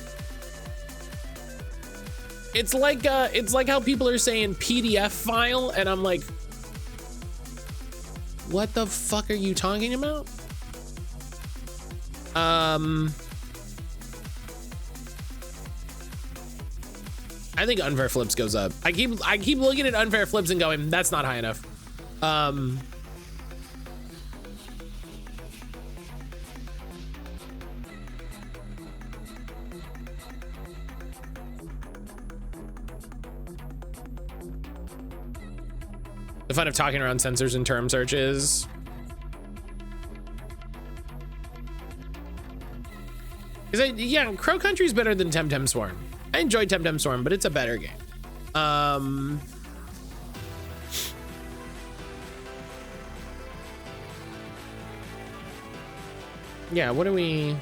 It's like how people are saying PDF file, and I'm like, what the fuck are you talking about? I think Unfair Flips goes up. I keep looking at Unfair Flips and going, that's not high enough. The fun of talking around sensors and term searches. Because yeah, Crow Country's better than Temtem Swarm. I enjoyed Temtem Swarm, but it's a better game. Yeah, what do we...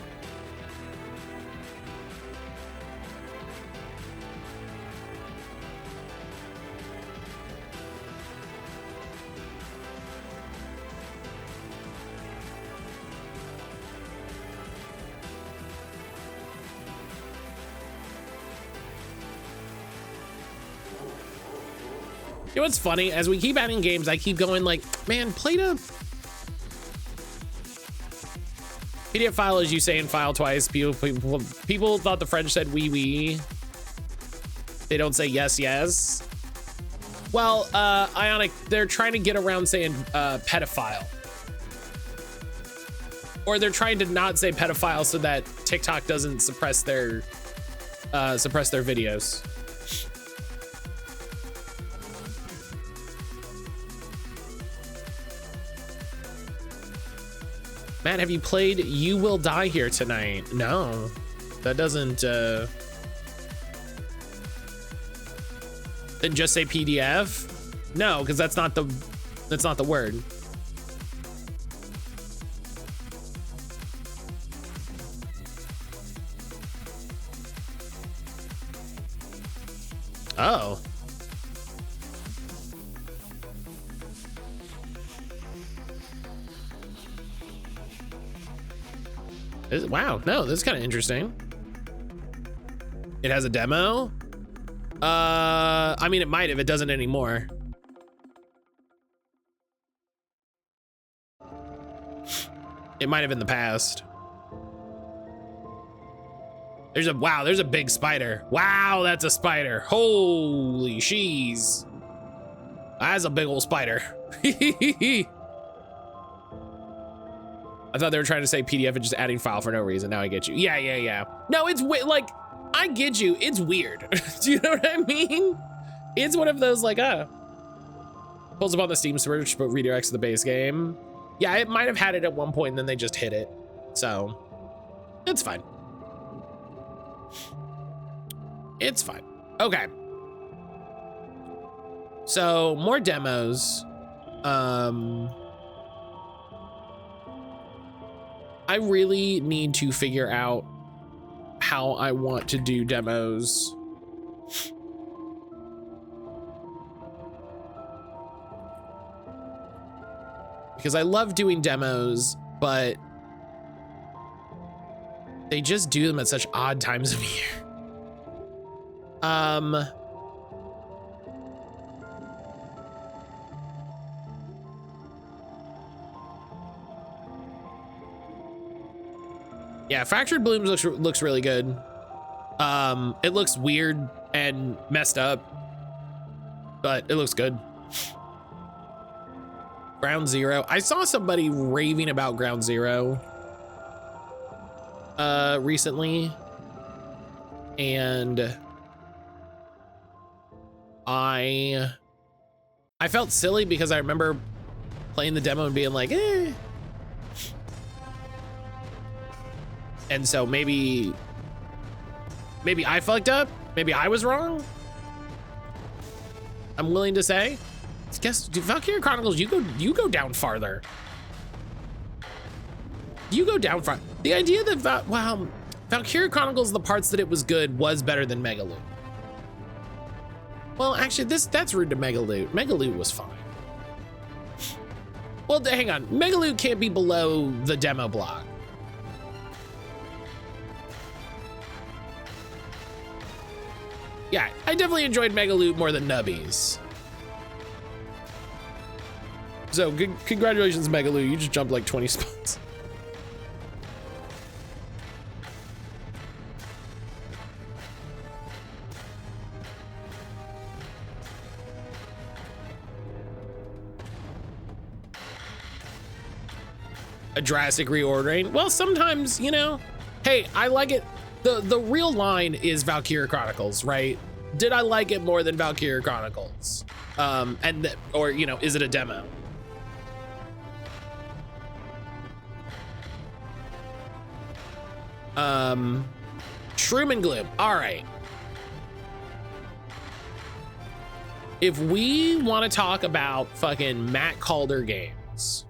You know what's funny? As we keep adding games, I keep going like, man, Play-Doh. PDF file, as you say in file twice. People thought the French said oui, oui. They don't say yes, yes. Well, Ionic, they're trying to get around saying pedophile. Or they're trying to not say pedophile so that TikTok doesn't suppress their videos. Matt, have you played You Will Die Here Tonight? No, that doesn't, then just say PDF? No, because that's not the word. Oh. Wow, no, this is kind of interesting. It has a demo. I mean, it might if it doesn't anymore. It might have in the past. There's a big spider. Wow, that's a spider. Holy sheez. That's a big old spider. I thought they were trying to say PDF and just adding file for no reason. Now I get you. Yeah. No, it's like, I get you. It's weird. Do you know what I mean? It's one of those like, pulls up on the Steam search, but redirects to the base game. Yeah, it might have had it at one point and then they just hit it. So it's fine. It's fine. Okay. So more demos. I really need to figure out how I want to do demos. Because I love doing demos, but they just do them at such odd times of year. Yeah, Fractured Blooms looks really good. It looks weird and messed up, but it looks good. Ground Zero. I saw somebody raving about Ground Zero recently, and I felt silly because I remember playing the demo and being like, eh. And so maybe I fucked up. Maybe I was wrong. I'm willing to say. Guess, Valkyria Chronicles, you go down farther. You go down far. The idea that Valkyria Chronicles, the parts that it was good was better than Megaloot. Well, actually, that's rude to Megaloot. Megaloot was fine. Well, hang on. Megaloot can't be below the demo block. Yeah, I definitely enjoyed Megaloot more than Nubbies. So congratulations, Megaloot. You just jumped like 20 spots. A drastic reordering. Well, sometimes, you know, hey, I like it. The real line is Valkyria Chronicles, right? Did I like it more than Valkyria Chronicles? Or, you know, is it a demo? Shroom and Gloom. All right. If we want to talk about fucking Matt Calder games,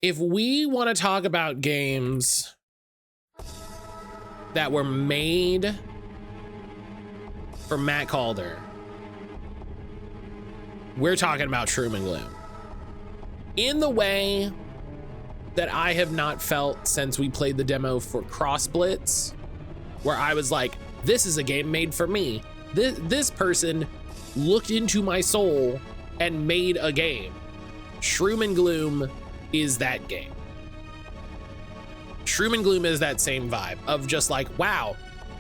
if we want to talk about games that were made for Matt Calder, we're talking about Shroom and Gloom. In the way that I have not felt since we played the demo for Cross Blitz, where I was like, this is a game made for me. This person looked into my soul and made a game. Shroom and Gloom is that game. Shroom and Gloom is that same vibe of just like, wow,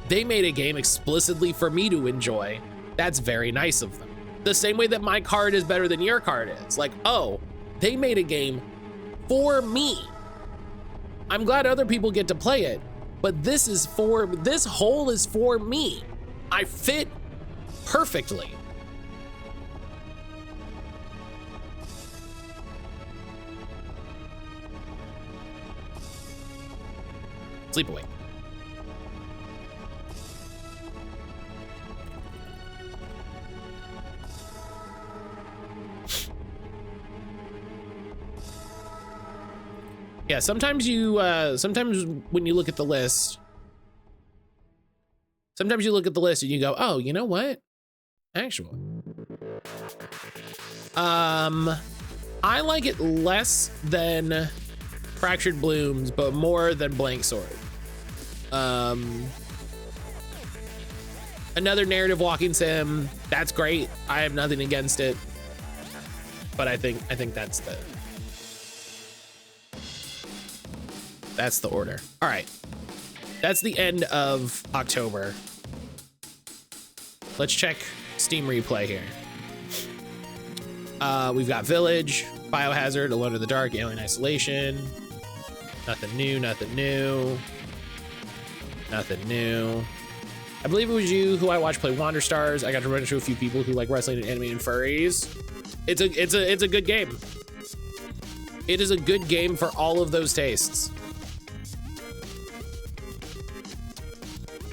they made a game explicitly for me to enjoy. That's very nice of them. The same way that my card is better than your card is. Like, oh, they made a game for me. I'm glad other people get to play it, but this hole is for me. I fit perfectly. Sleep away. Yeah, sometimes when you look at the list, and you go, oh, you know what? Actually, I like it less than Fractured Blooms, but more than Blank Sword. Another narrative walking sim, that's great. I have nothing against it, but I think that's the order. All right, that's the end of October. Let's check Steam replay here. We've got Village, Biohazard, Alone in the Dark, Alien Isolation. Nothing new. I believe it was you who I watched play Wander Stars. I got to run into a few people who like wrestling and animated furries. It's a good game. It is a good game for all of those tastes.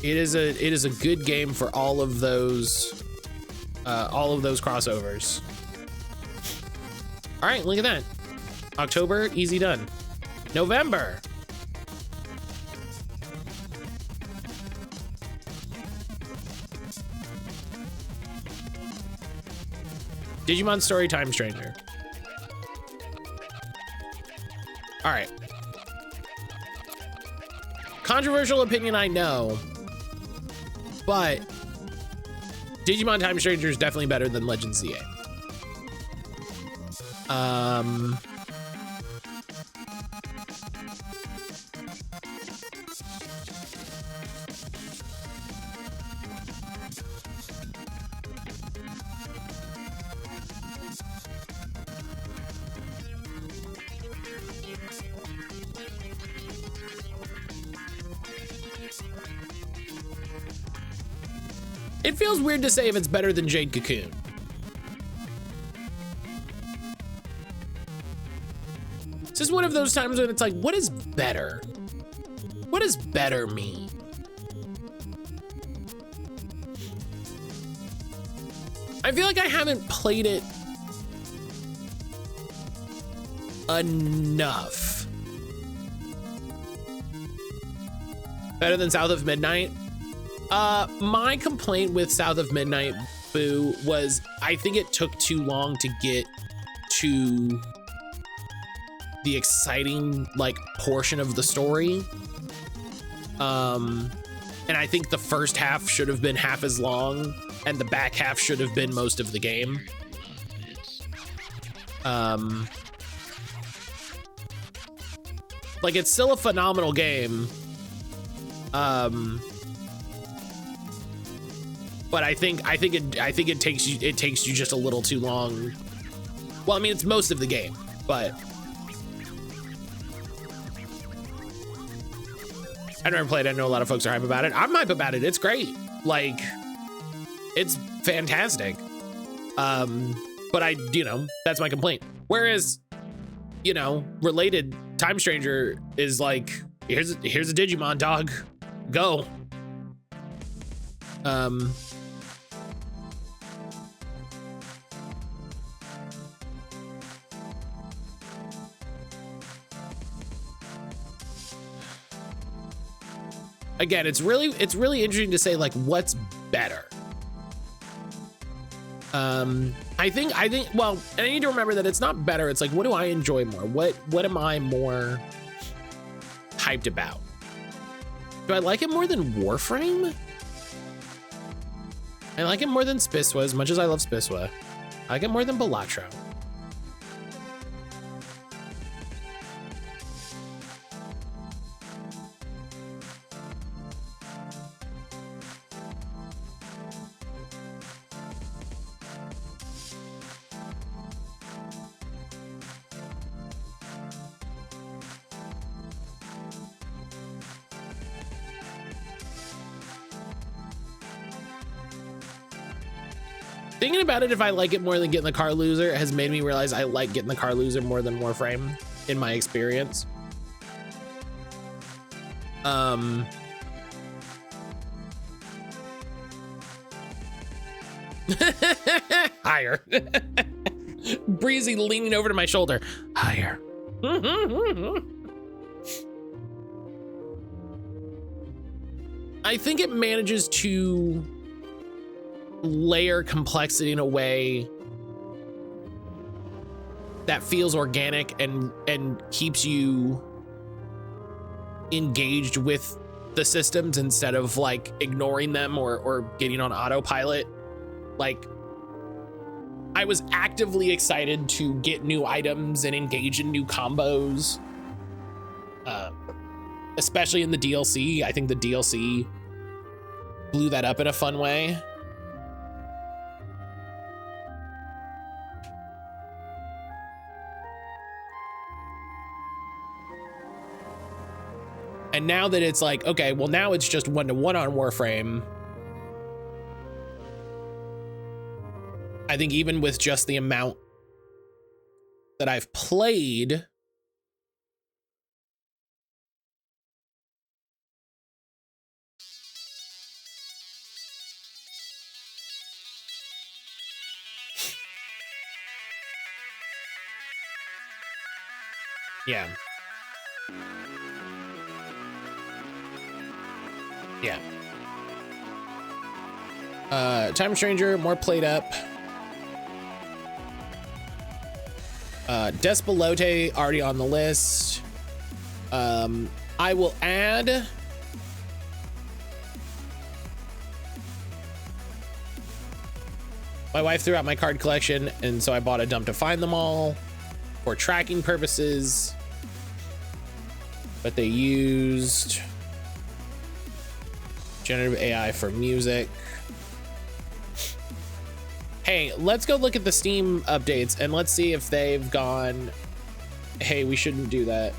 It is a good game for all of those crossovers. All right, look at that. October, easy done. November. Digimon Story Time Stranger. All right. Controversial opinion, I know, but Digimon Time Stranger is definitely better than Legend ZA. It feels weird to say if it's better than Jade Cocoon. This is one of those times when it's like, what is better? What does better mean? I feel like I haven't played it enough. Better than South of Midnight? My complaint with South of Midnight, Boo, was I think it took too long to get to the exciting like portion of the story. And I think the first half should have been half as long and the back half should have been most of the game. Like it's still a phenomenal game. But I think it takes you just a little too long. Well, I mean, it's most of the game, but I never played it. I know a lot of folks are hype about it. I'm hype about it. It's great. Like, it's fantastic. But that's my complaint. Whereas, related, Time Stranger is like Here's a Digimon, dog. Go. Again, it's really interesting to say, like, what's better. I think well, and I need to remember that it's not better, it's like, what do I enjoy more? What am I more hyped about? Do I like it more than Warframe? I like it more than Spiswa, as much as I love Spiswa. I like it more than Balatro. Thinking about it, if I like it more than Getting the Car Loser has made me realize I like Getting the Car Loser more than Warframe in my experience. Higher. Breezy leaning over to my shoulder. Higher. I think it manages to layer complexity in a way that feels organic and keeps you engaged with the systems instead of like ignoring them or getting on autopilot. Like, I was actively excited to get new items and engage in new combos, especially in the DLC. I think the DLC blew that up in a fun way. And now that it's like, okay, well, now it's just 1-to-1 on Warframe. I think even with just the amount that I've played, yeah. Yeah. Time Stranger, more played up. Despelote already on the list. I will add my wife threw out my card collection, and so I bought a dump to find them all for tracking purposes. But they used generative AI for music. Hey, let's go look at the Steam updates and let's see if they've gone, hey, we shouldn't do that.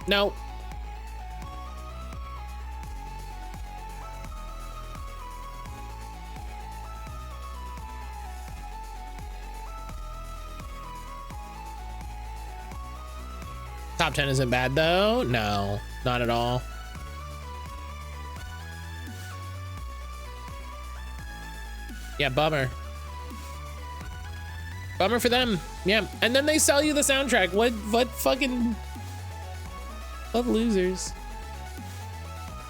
No. Top 10 isn't bad though. No, not at all. Yeah, bummer. Bummer for them. Yeah, and then they sell you the soundtrack. What fucking... Love losers.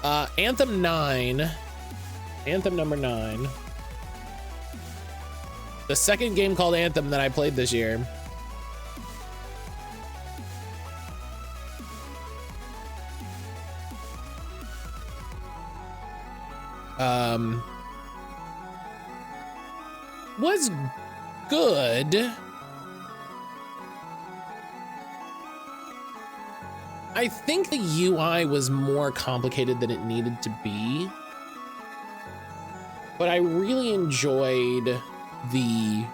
Anthem 9. Anthem number 9. The second game called Anthem that I played this year. Was good. I think the UI was more complicated than it needed to be, but I really enjoyed the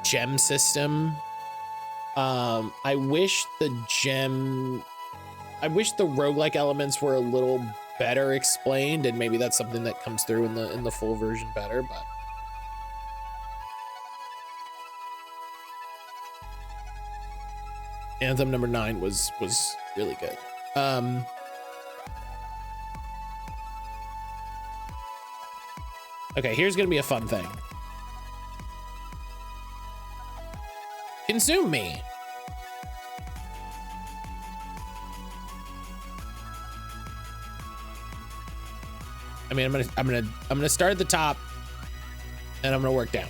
gem system. I wish the roguelike elements were a little better explained, and maybe that's something that comes through in the full version better, but Anthem number 9 was really good. Okay, here's gonna be a fun thing. Consume me. I mean, I'm gonna start at the top, and I'm gonna work down.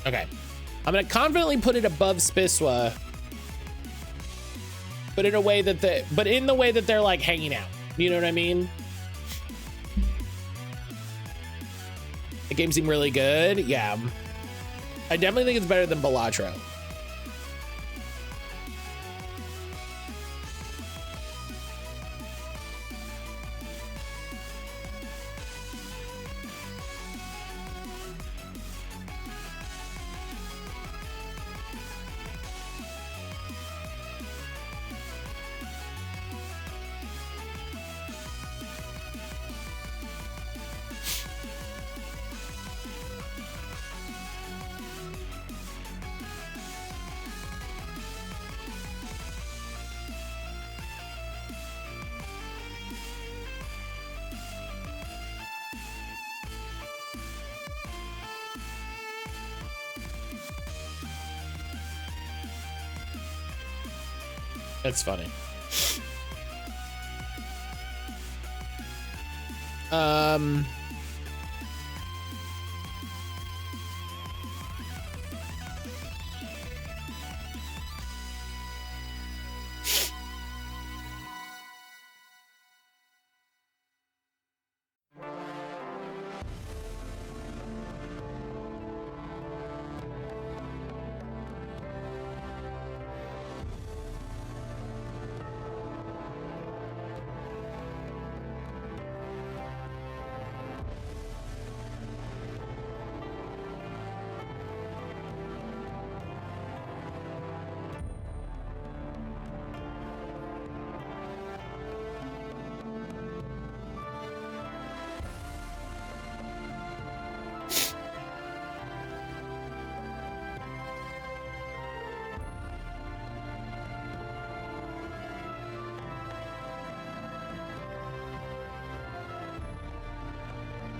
Okay, I'm gonna confidently put it above Spiswa, but in a way that they're like hanging out. You know what I mean? The game seemed really good. Yeah, I definitely think it's better than Balatro. That's funny.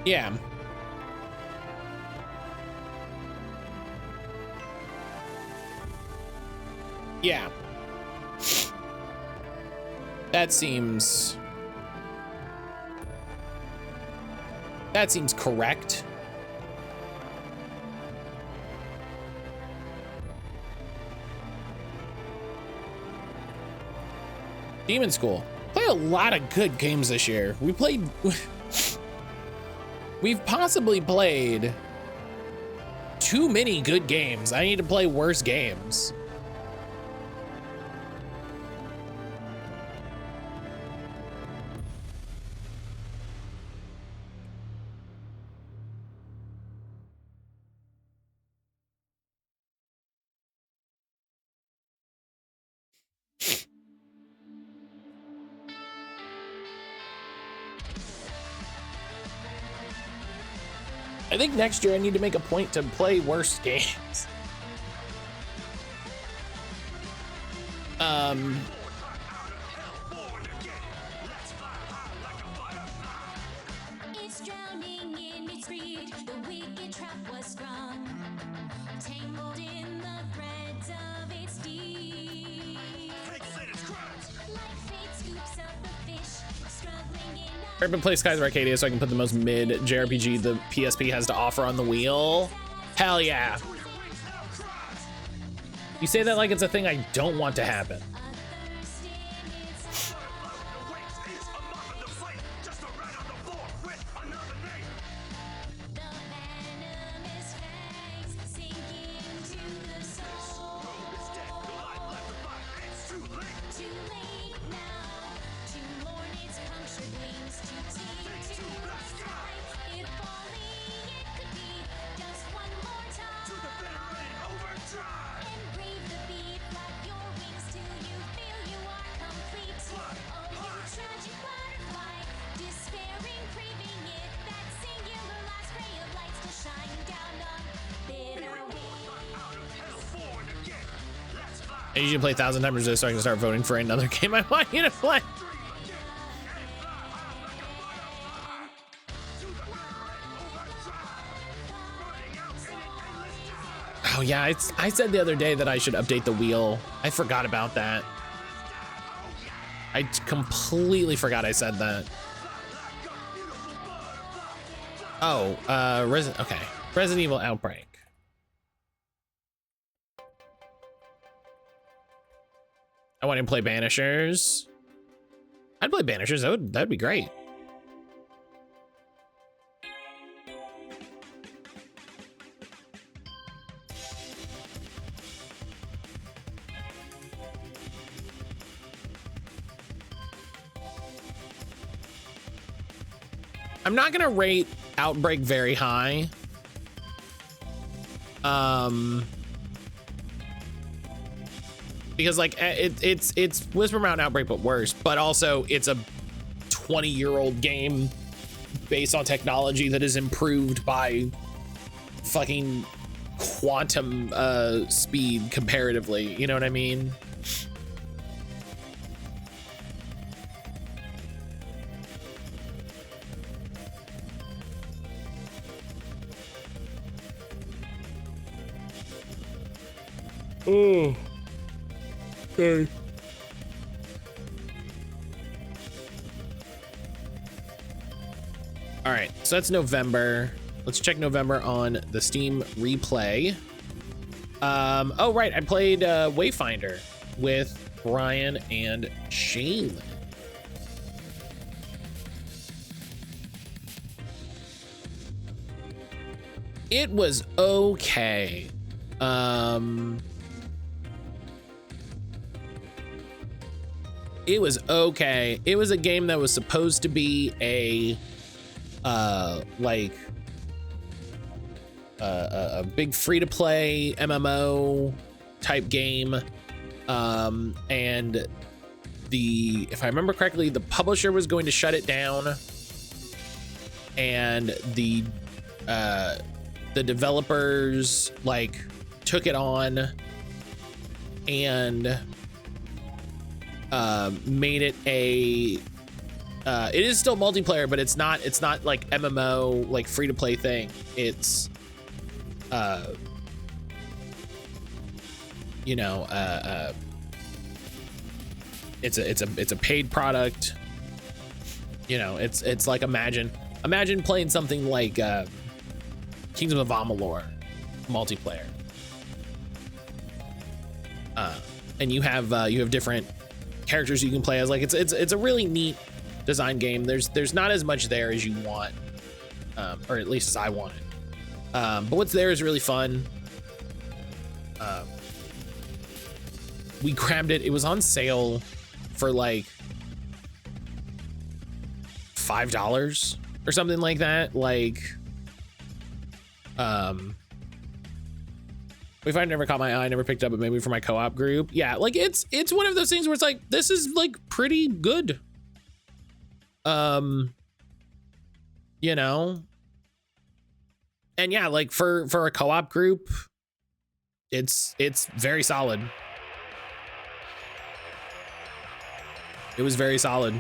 Yeah. Yeah. That seems correct. Demon School. Played a lot of good games this year. We've possibly played too many good games. I need to play worse games. I think next year I need to make a point to play worse games. It's drowning in its greed. The wicked trap was sprung, tangled in the threads of its deed. Like fate scoops up a fish, struggling in Urban Play Skies of Arcadia so I can put the most mid JRPG the PSP has to offer on the wheel. Hell yeah. You say that like it's a thing I don't want to happen. too late now to mourn its punctured wings. I usually play 1,000 times resist so I can start voting for another game I want you to play. Oh yeah, I said the other day that I should update the wheel. I forgot about that. I completely forgot I said that. Oh, okay. Resident Evil Outbreak. I want to play Banishers. I'd play Banishers. That'd be great. I'm not gonna rate Outbreak very high. Because like it's Whisper Mountain Outbreak but worse, but also it's a 20-year-old game based on technology that is improved by fucking quantum speed comparatively, you know what I mean? Oh. Okay. All right, so that's November. Let's check November on the Steam replay. Oh right, I played Wayfinder with Brian and Shane. It was okay. It was okay. It was a game that was supposed to be a big free-to-play MMO type game, and if I remember correctly, the publisher was going to shut it down, and the developers like took it on and made it a it is still multiplayer, but it's not like MMO, like free to play thing. It's you know, it's a paid product. You know, it's like imagine playing something like Kingdom of Amalur multiplayer, and you have different characters you can play as. Like it's a really neat design game. There's not as much there as you want, or at least as I wanted, but what's there is really fun. We grabbed it. It was on sale for like $5 or something like that. Like Wayfinder never caught my eye, never picked up it, maybe for my co-op group. Yeah, like it's one of those things where it's like, this is like pretty good. You know, and yeah, like for a co-op group, it's very solid. It was very solid.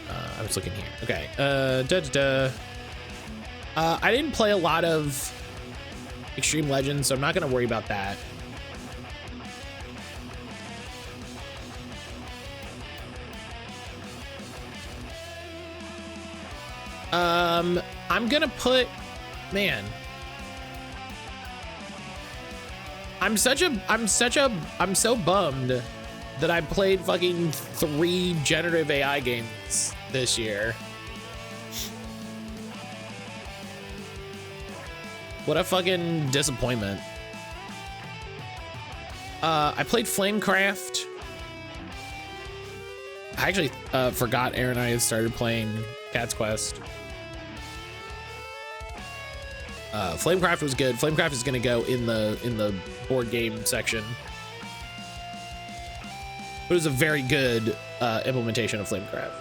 I was looking here. Okay. I didn't play a lot of Extreme Legends, so I'm not gonna worry about that. I'm gonna put, man, I'm so bummed that I played fucking 3 generative AI games this year. What a fucking disappointment. I played Flamecraft. I actually forgot Aaron and I had started playing Cat's Quest. Flamecraft was good. Flamecraft is gonna go in the board game section. But it was a very good implementation of Flamecraft.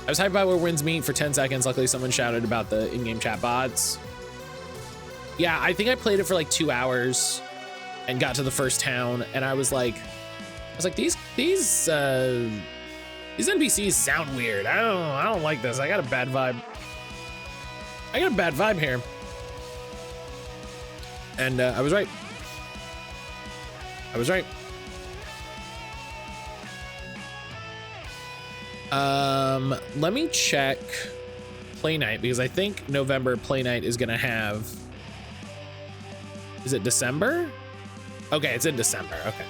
I was hyped about where wins meet for 10 seconds. Luckily, someone shouted about the in-game chat bots. Yeah, I think I played it for like 2 hours and got to the first town, and I was like, these NPCs sound weird. I don't like this. I got a bad vibe. I got a bad vibe here. And I was right. I was right. Let me check Play Night, because I think November Play Night is gonna have, is it December? Okay, it's in December. Okay.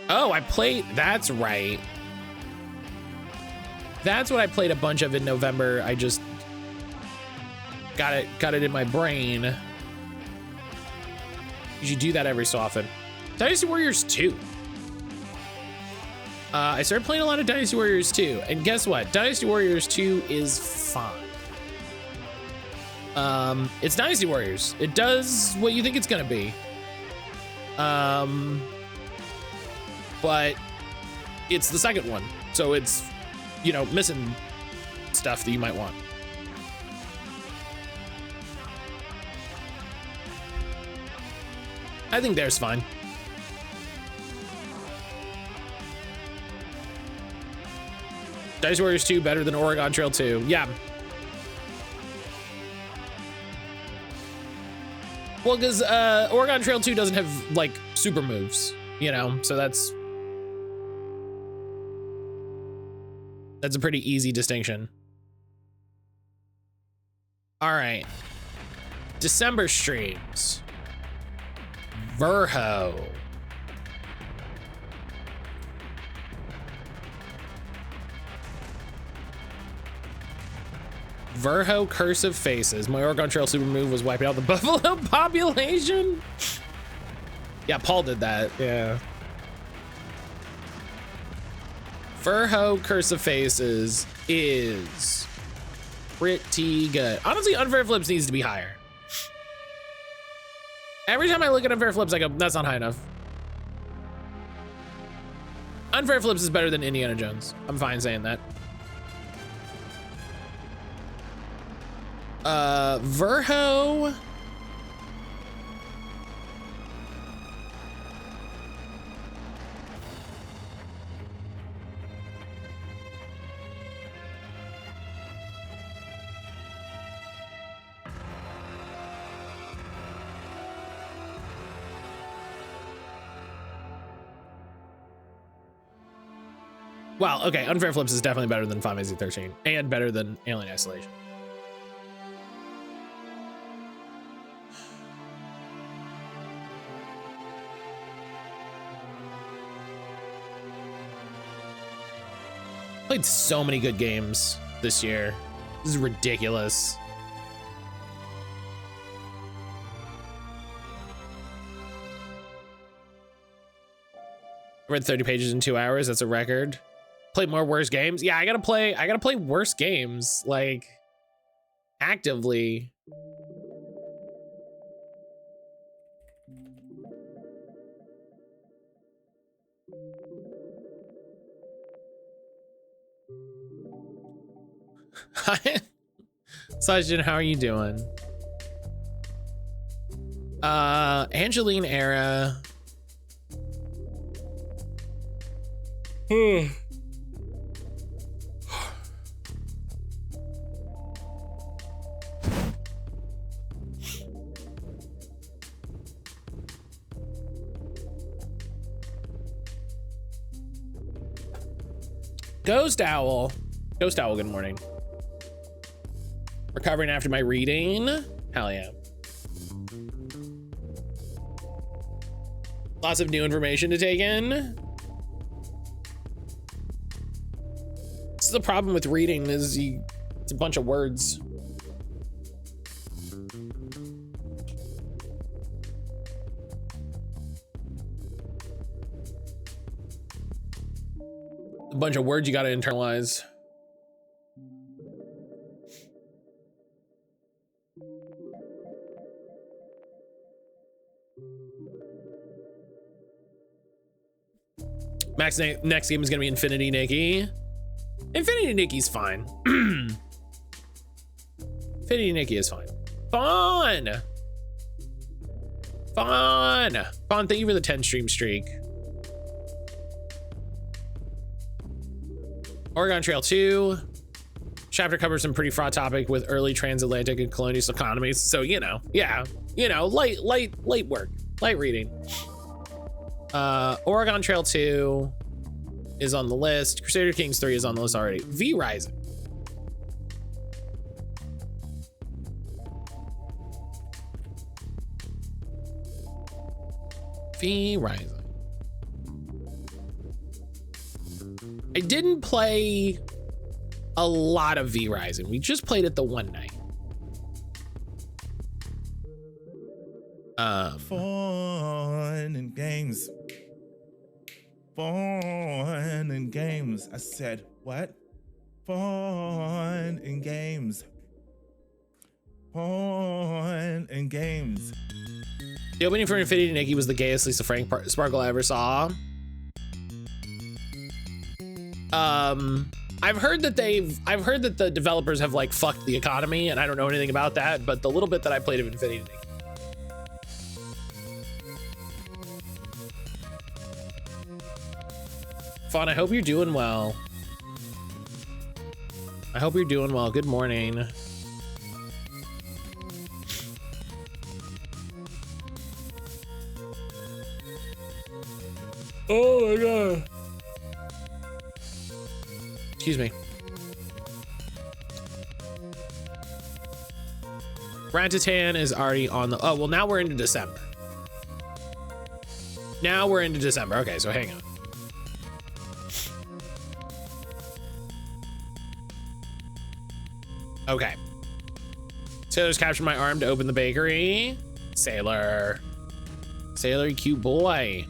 Oh, I played, that's right. That's what I played a bunch of in November. I just got it in my brain. You should do that every so often. Dynasty Warriors 2. I started playing a lot of Dynasty Warriors 2, and guess what? Dynasty Warriors 2 is fine. It's Dynasty Warriors. It does what you think it's gonna be. But it's the second one, so it's, you know, missing stuff that you might want. I think there's fine. Dynasty Warriors 2 better than Oregon Trail 2. Yeah. Well, because Oregon Trail 2 doesn't have like super moves, you know, so that's a pretty easy distinction. All right. December streams. Verho. Verho Curse of Faces. My Oregon Trail super move was wiping out the buffalo population. Yeah, Paul did that. Yeah. Verho Curse of Faces is pretty good. Honestly, Unfair Flips needs to be higher. Every time I look at Unfair Flips, I go, that's not high enough. Unfair Flips is better than Indiana Jones. I'm fine saying that. Verho. Well, okay, Unfair Flips is definitely better than Final Fantasy 13 and better than Alien Isolation. Played so many good games this year. This is ridiculous. Read 30 pages in 2 hours. That's a record. Played more worse games. Yeah, I gotta play worse games, like actively. Hi, Sajin, how are you doing? Angeline era. Ghost Owl, good morning. Recovering after my reading. Hell yeah. Lots of new information to take in. This is the problem with reading, is it's a bunch of words. A bunch of words you gotta internalize. Next game is gonna be Infinity Nikki. Infinity Nikki's fine. Infinity Nikki is fine. Fun. Thank you for the 10 stream streak. Oregon Trail 2. Chapter covers some pretty fraught topic with early transatlantic and colonial economies. So, you know, yeah, you know, light work, light reading. Oregon Trail 2 is on the list. Crusader Kings 3 is on the list already. V Rising. V Rising. I didn't play a lot of V Rising. We just played it the one night. Fun and games. Fun and games. I said, what? Fun and games. Fun and games. The opening for Infinity Nikki was the gayest Lisa Frank sparkle I ever saw. I've heard that the developers have like fucked the economy, and I don't know anything about that, but the little bit that I played of Infinity Nikki. Fawn, I hope you're doing well. I hope you're doing well. Good morning. Oh my god. Excuse me. Ratatan is already on the, oh, well, now we're into December. Okay, so hang on. Okay. Sailor's captured my arm to open the bakery. Sailor, you cute boy.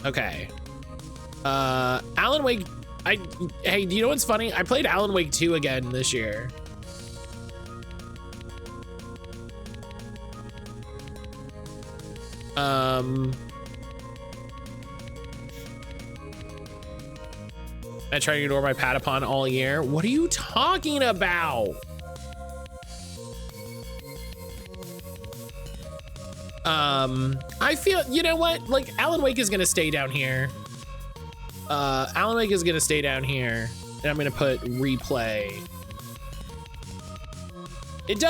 Okay. Alan Wake. Hey, do you know what's funny? I played Alan Wake 2 again this year. I try to ignore my Patapon all year. What are you talking about? I feel, you know what? Like, Alan Wake is gonna stay down here. Alan Wake is gonna stay down here, and I'm gonna put replay. It's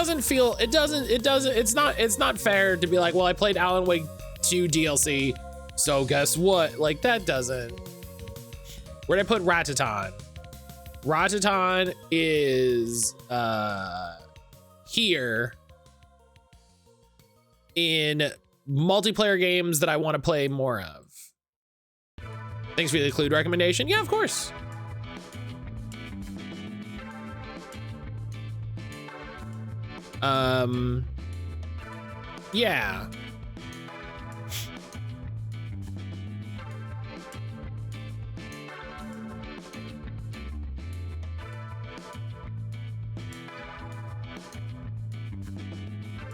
not fair to be like, well, I played Alan Wake 2 DLC, so guess what? Like, that doesn't. Where'd I put Ratatan? Ratatan is here in multiplayer games that I want to play more of. Thanks for the include recommendation. Yeah, of course. Yeah.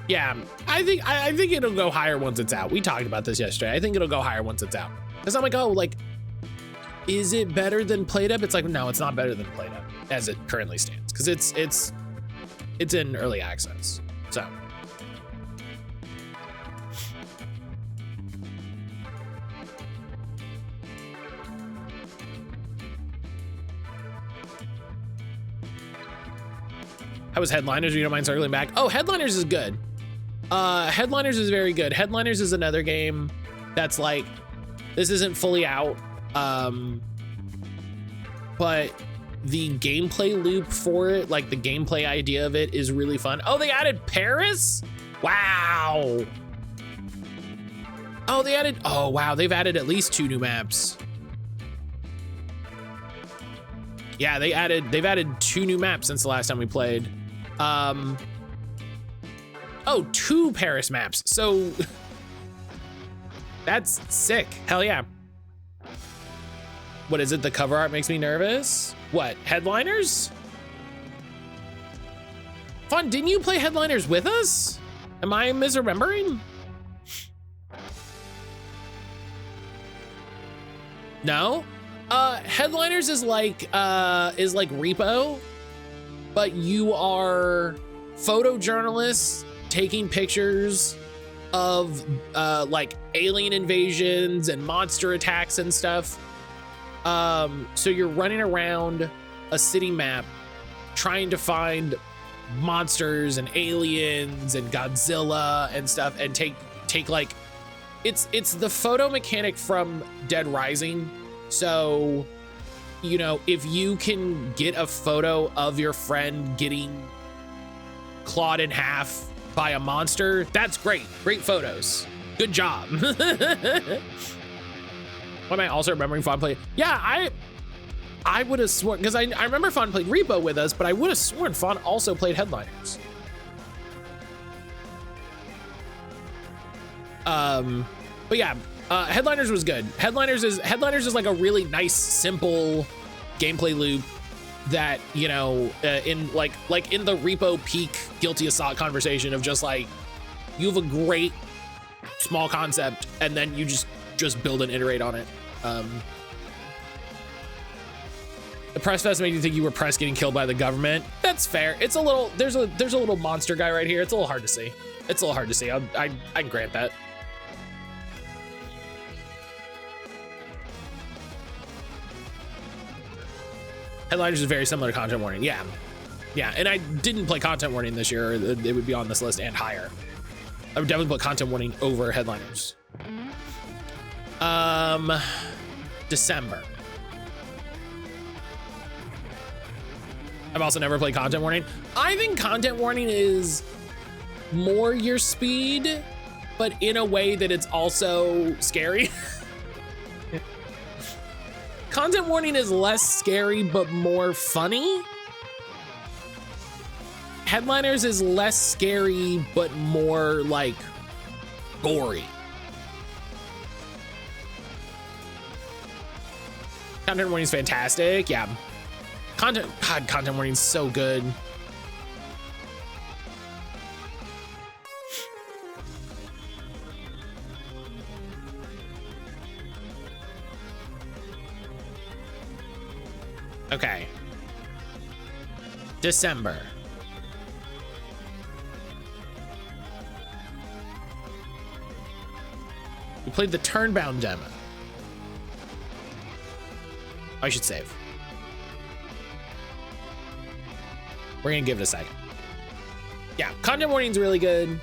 Yeah, I think it'll go higher once it's out. We talked about this yesterday. I think it'll go higher once it's out. Cause I'm like, oh, like, is it better than PlateUp? It's like, no, it's not better than PlateUp as it currently stands. Cause it's in early access. So. How was Headliners? You don't mind circling back? Oh, Headliners is good. Headliners is very good. Headliners is another game that's like, this isn't fully out, but the gameplay loop for it, like the gameplay idea of it, is really fun. Oh, they added Paris? Wow. Oh, wow, they've added at least 2 new maps. Yeah, they've added 2 new maps since the last time we played. Oh, 2 Paris maps. So that's sick. Hell yeah. What is it? The cover art makes me nervous. What? Headliners? Fun, didn't you play Headliners with us? Am I misremembering? No? Headliners is like Repo, but you are photojournalists taking pictures of like alien invasions and monster attacks and stuff. So you're running around a city map trying to find monsters and aliens and Godzilla and stuff, and take like it's the photo mechanic from Dead Rising. So, you know, if you can get a photo of your friend getting clawed in half by a monster, that's great. Great photos. Good job. Why am I also remembering Fawn played? Yeah, I would have sworn, because I remember Fawn played Repo with us, but I would have sworn Fawn also played Headliners. But yeah, Headliners was good. Headliners is like a really nice, simple gameplay loop that, you know, in like in the Repo peak Guilty Assault conversation of just like, you have a great small concept and then you just build and iterate on it. The press fest made you think you were press getting killed by the government. That's fair. It's a little, there's a little monster guy right here. It's a little hard to see. It's a little hard to see. I can grant that. Headliners is very similar to Content Warning. Yeah. Yeah, and I didn't play Content Warning this year. It would be on this list and higher. I would definitely put Content Warning over Headliners. December. I've also never played Content Warning. I think Content Warning is more your speed, but in a way that it's also scary. Content Warning is less scary, but more funny. Headliners is less scary, but more like gory. Content Warning is fantastic. Yeah. Content Warning is so good. Okay. December. We played the Turnbound demo. I should save. We're gonna give it a second. Yeah, Content Warning's really good.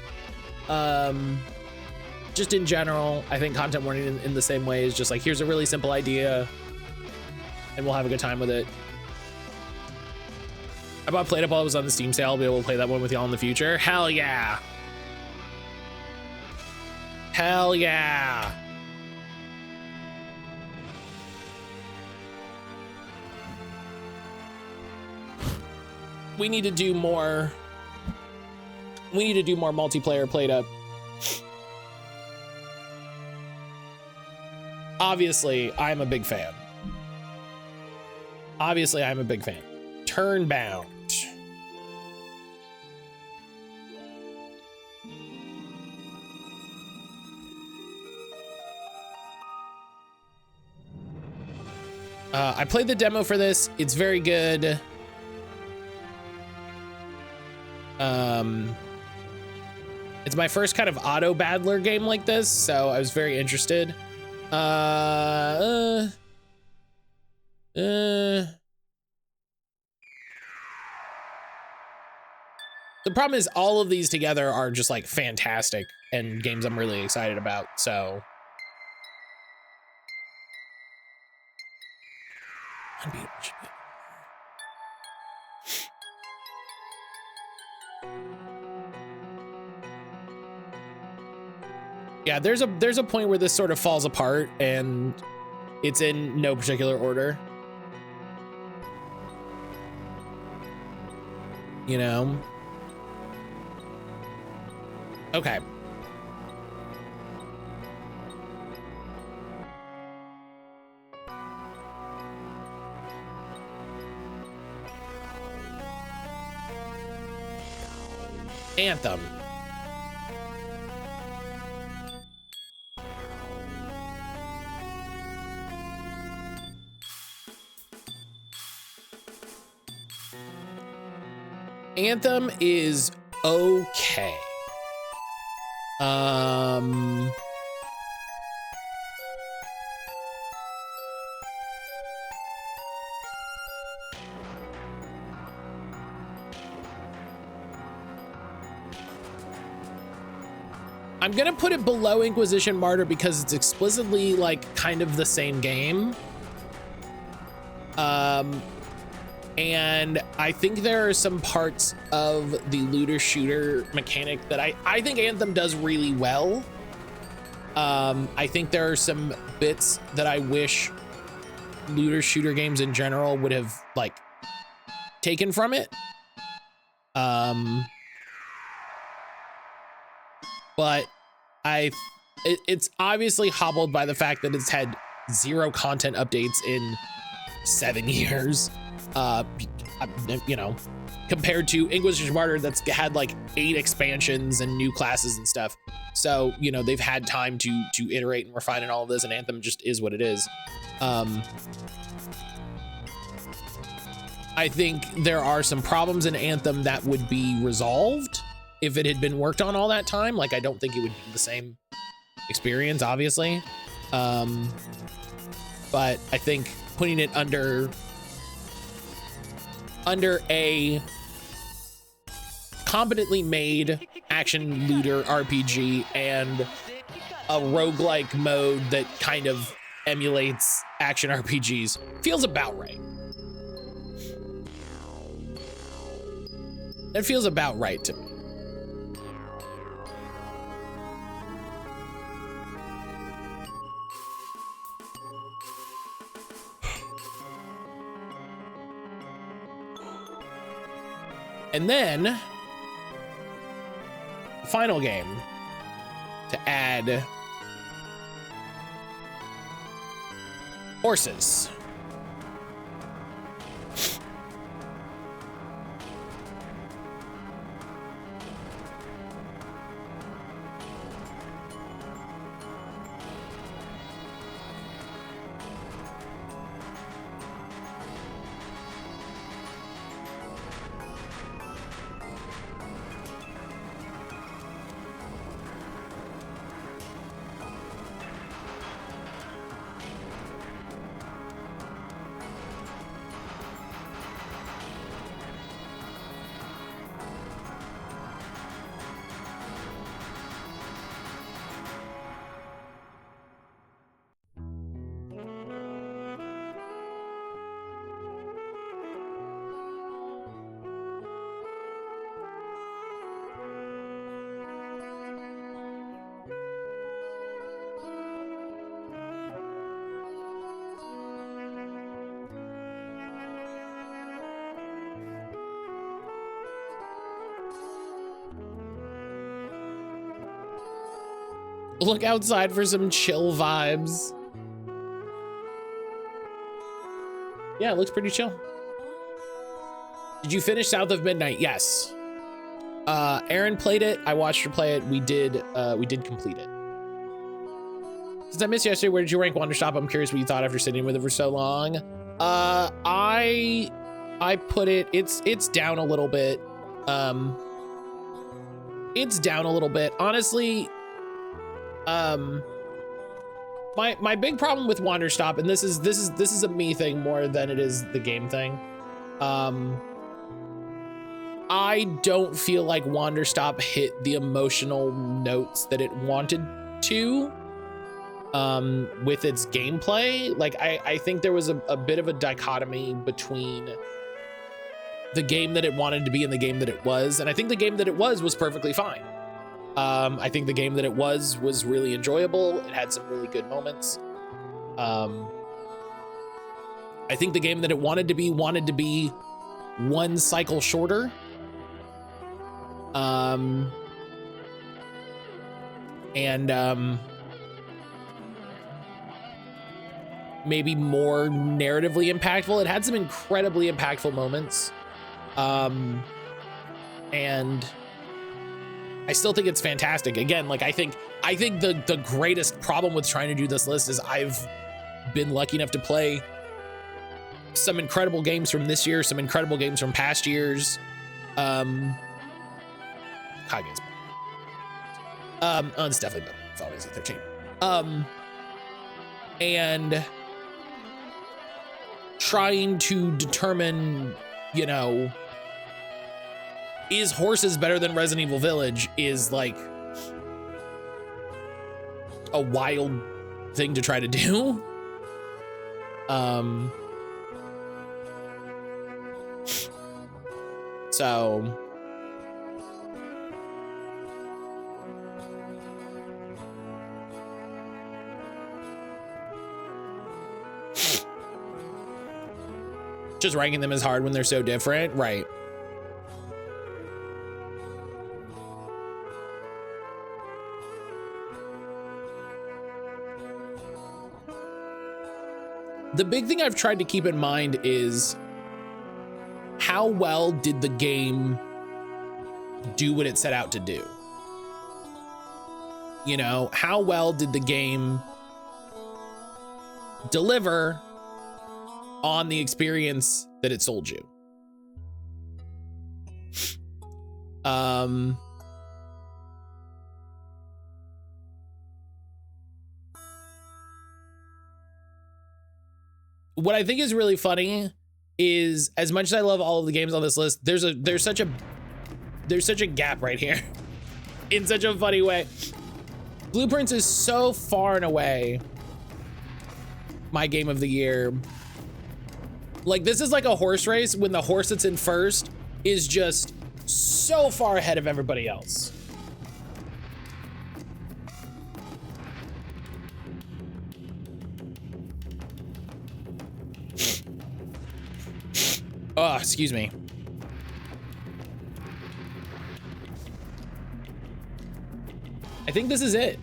Just in general, I think Content Warning in the same way is just like, here's a really simple idea and we'll have a good time with it. I bought Played Up while it was on the Steam sale. I'll be able to play that one with y'all in the future. Hell yeah. Hell yeah. We need to do more. We need to do more multiplayer Played Up. Obviously, I'm a big fan. Obviously, I'm a big fan. Turnbound. I played the demo for this. It's very good. It's my first kind of auto battler game like this, so I was very interested. The problem is all of these together are just like fantastic and games I'm really excited about, so. Yeah, there's a point where this sort of falls apart and it's in no particular order. You know? Okay. Anthem. Anthem is okay. I'm gonna put it below Inquisition Martyr because it's explicitly like kind of the same game. And I think there are some parts of the looter shooter mechanic that I think Anthem does really well. I think there are some bits that I wish looter shooter games in general would have like taken from it. But it's obviously hobbled by the fact that it's had 0 content updates in 7 years. You know, compared to Inquisition Martyr that's had like 8 expansions and new classes and stuff. So, you know, they've had time to iterate and refine and all of this, and Anthem just is what it is. I think there are some problems in Anthem that would be resolved if it had been worked on all that time. Like, I don't think it would be the same experience, obviously. But I think putting it under a competently made action looter RPG and a roguelike mode that kind of emulates action RPGs feels about right. It feels about right to me. And then, final game to add horses. Look outside for some chill vibes. Yeah, it looks pretty chill. Did you finish South of Midnight? Yes. Aaron played it. I watched her play it. We did complete it. Since I missed yesterday, where did you rank Wanderstop? I'm curious what you thought after sitting with it for so long. I put it, it's down a little bit. It's down a little bit. Honestly, my big problem with Wanderstop, and this is a me thing more than it is the game thing. I don't feel like Wanderstop hit the emotional notes that it wanted to with its gameplay. Like, I think there was a bit of a dichotomy between the game that it wanted to be and the game that it was. And I think the game that it was perfectly fine. I think the game that it was really enjoyable. It had some really good moments. I think the game that it wanted to be one cycle shorter. Maybe more narratively impactful. It had some incredibly impactful moments. And I still think it's fantastic. Again, like I think the greatest problem with trying to do this list is I've been lucky enough to play some incredible games from this year, some incredible games from past years. Kage's it's definitely better. Final Fantasy 13. And trying to determine, you know, is horses better than Resident Evil Village is like a wild thing to try to do. So just ranking them as hard when they're so different, right? The big thing I've tried to keep in mind is how well did the game do what it set out to do? You know, how well did the game deliver on the experience that it sold you? What I think is really funny is, as much as I love all of the games on this list, there's such a gap right here in such a funny way. Blueprints is so far and away my game of the year. Like, this is like a horse race when the horse that's in first is just so far ahead of everybody else. Oh, excuse me. I think this is it.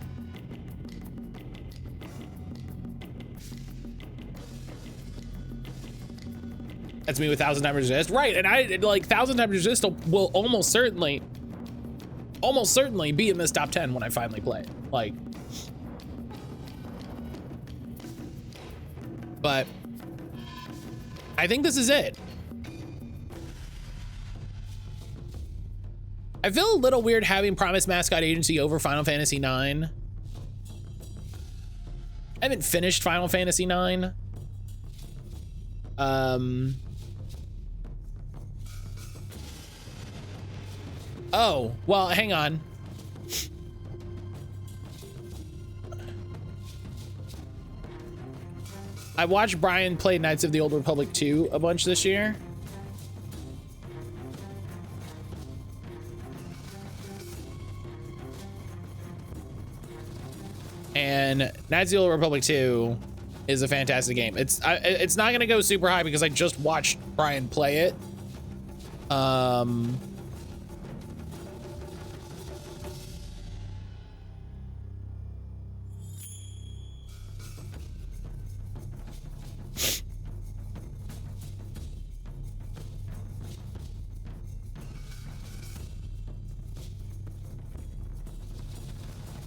That's me with 1,000 Times Resist. Right, and I like 1,000 Times Resist will almost certainly be in this top 10 when I finally play it. Like, but I think this is it. I feel a little weird having Promise Mascot Agency over Final Fantasy IX. I haven't finished Final Fantasy IX. Oh, well, hang on. I watched Brian play Knights of the Old Republic 2 a bunch this year. And Knights of the Old Republic 2 is a fantastic game. It's not gonna go super high because I just watched Brian play it.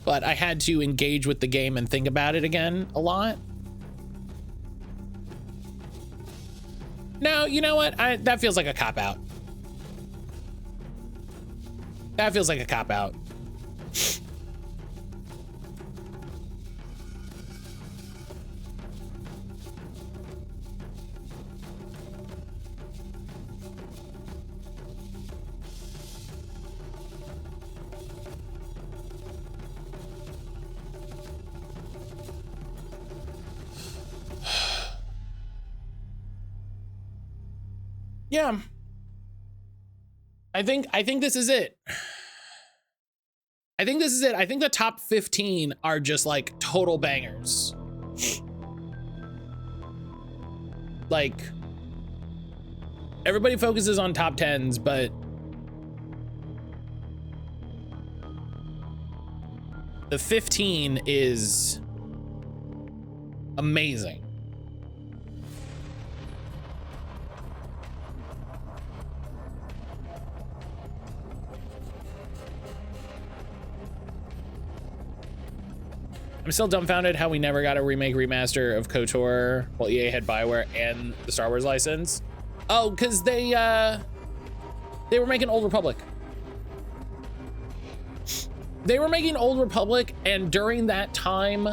But I had to engage with the game and think about it again a lot. No, you know what? That feels like a cop-out. That feels like a cop-out. Yeah. I think this is it. I think this is it. I think the top 15 are just like total bangers. Like, everybody focuses on top 10s, but the 15 is amazing. I'm still dumbfounded how we never got a remake remaster of KOTOR while EA had BioWare and the Star Wars license. Oh, because they They were making Old Republic. They were making Old Republic, and during that time,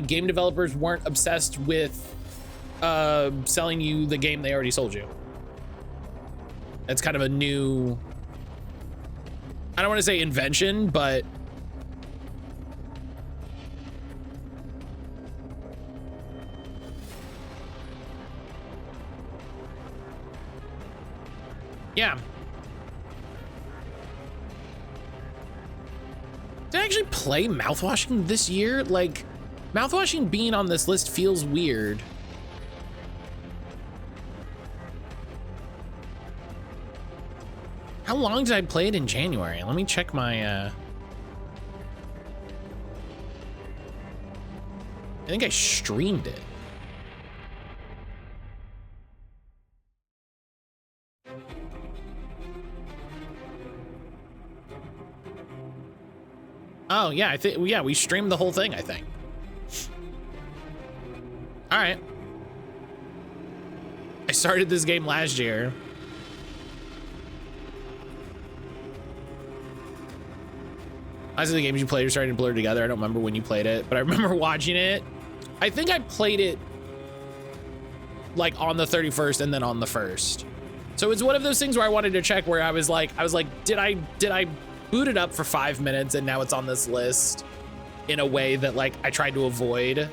game developers weren't obsessed with selling you the game they already sold you. That's kind of a new, I don't want to say invention, but yeah. Did I actually play mouthwashing this year? Like, mouthwashing being on this list feels weird. How long did I play it in January? Let me check my, I think I streamed it. Oh yeah, I think, yeah, we streamed the whole thing, I think. All right. I started this game last year. Honestly, the games you played are starting to blur together. I don't remember when you played it, but I remember watching it. I think I played it like on the 31st and then on the 1st. So it's one of those things where I wanted to check where I was like, did I boot it up for 5 minutes and now it's on this list in a way that like I tried to avoid?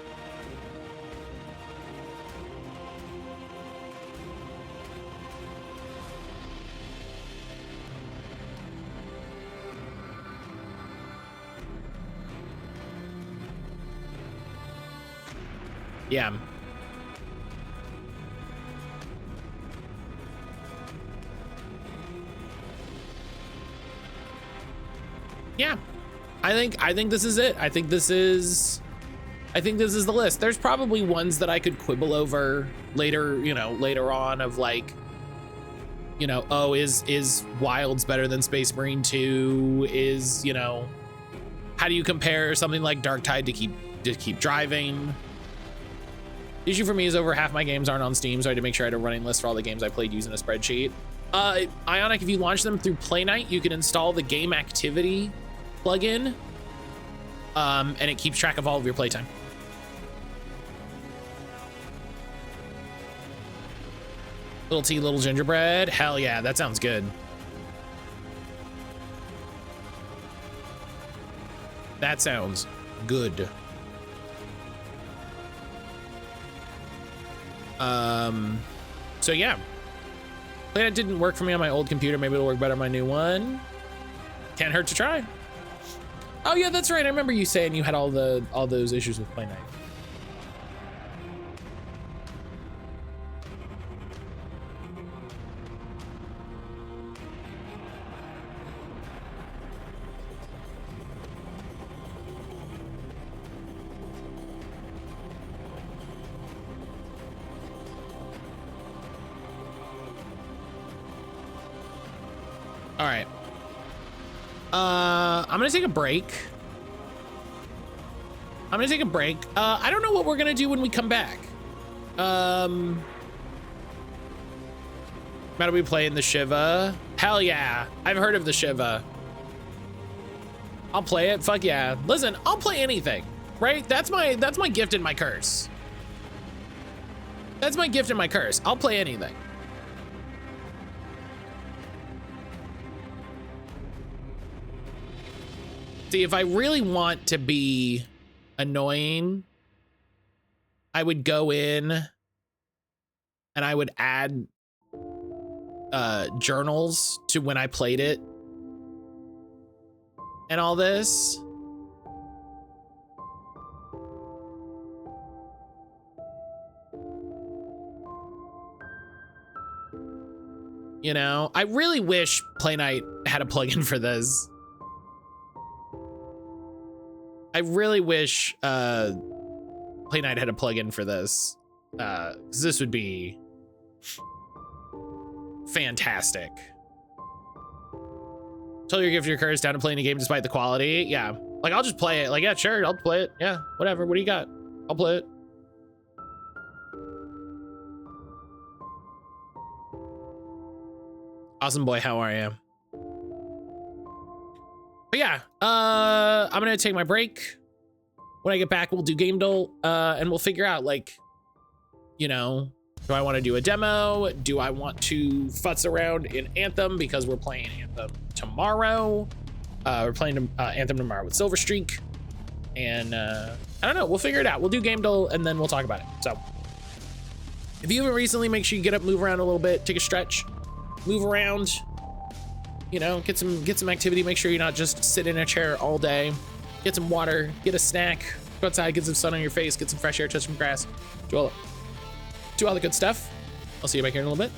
Yeah. Yeah. I think this is it. I think this is the list. There's probably ones that I could quibble over later, you know, later on of like, you know, oh, is Wilds better than Space Marine 2? Is, you know, how do you compare something like Dark Tide to keep driving? The issue for me is over half my games aren't on Steam, so I had to make sure I had a running list for all the games I played using a spreadsheet. Ionic, if you launch them through Playnite, you can install the game activity plugin, and it keeps track of all of your playtime. Little tea, little gingerbread. Hell yeah, that sounds good. That sounds good. So yeah, Planet didn't work for me on my old computer. Maybe it'll work better on my new one. Can't hurt to try. Oh yeah, that's right. I remember you saying you had all those issues with Planet. All right. I'm gonna take a break. I don't know what we're gonna do when we come back. Might we play in the Shiva? Hell yeah. I've heard of the Shiva. I'll play it. Fuck yeah. Listen, I'll play anything, right? That's my gift and my curse. That's my gift and my curse. I'll play anything. See, if I really want to be annoying, I would go in and I would add journals to when I played it and all this. You know, I really wish Playnite had a plugin for this. I really wish Playnite had a plugin for this, because this would be fantastic. Tell your gift your curse down to playing a game despite the quality. Yeah, like I'll just play it. Like, yeah, sure, I'll play it. Yeah, whatever. What do you got? I'll play it. Awesome boy, how are you? But yeah, I'm gonna take my break. When I get back, we'll do game duel, and we'll figure out, like, you know, do I want to do a demo? Do I want to futz around in Anthem because we're playing Anthem tomorrow? We're playing Anthem tomorrow with Silver Streak, and I don't know. We'll figure it out. We'll do game duel, and then we'll talk about it. So, if you haven't recently, make sure you get up, move around a little bit, take a stretch, move around. You know, get some activity. Make sure you're not just sitting in a chair all day. Get some water, get a snack, go outside, get some sun on your face, get some fresh air, touch some grass, do all the good stuff. I'll see you back here in a little bit.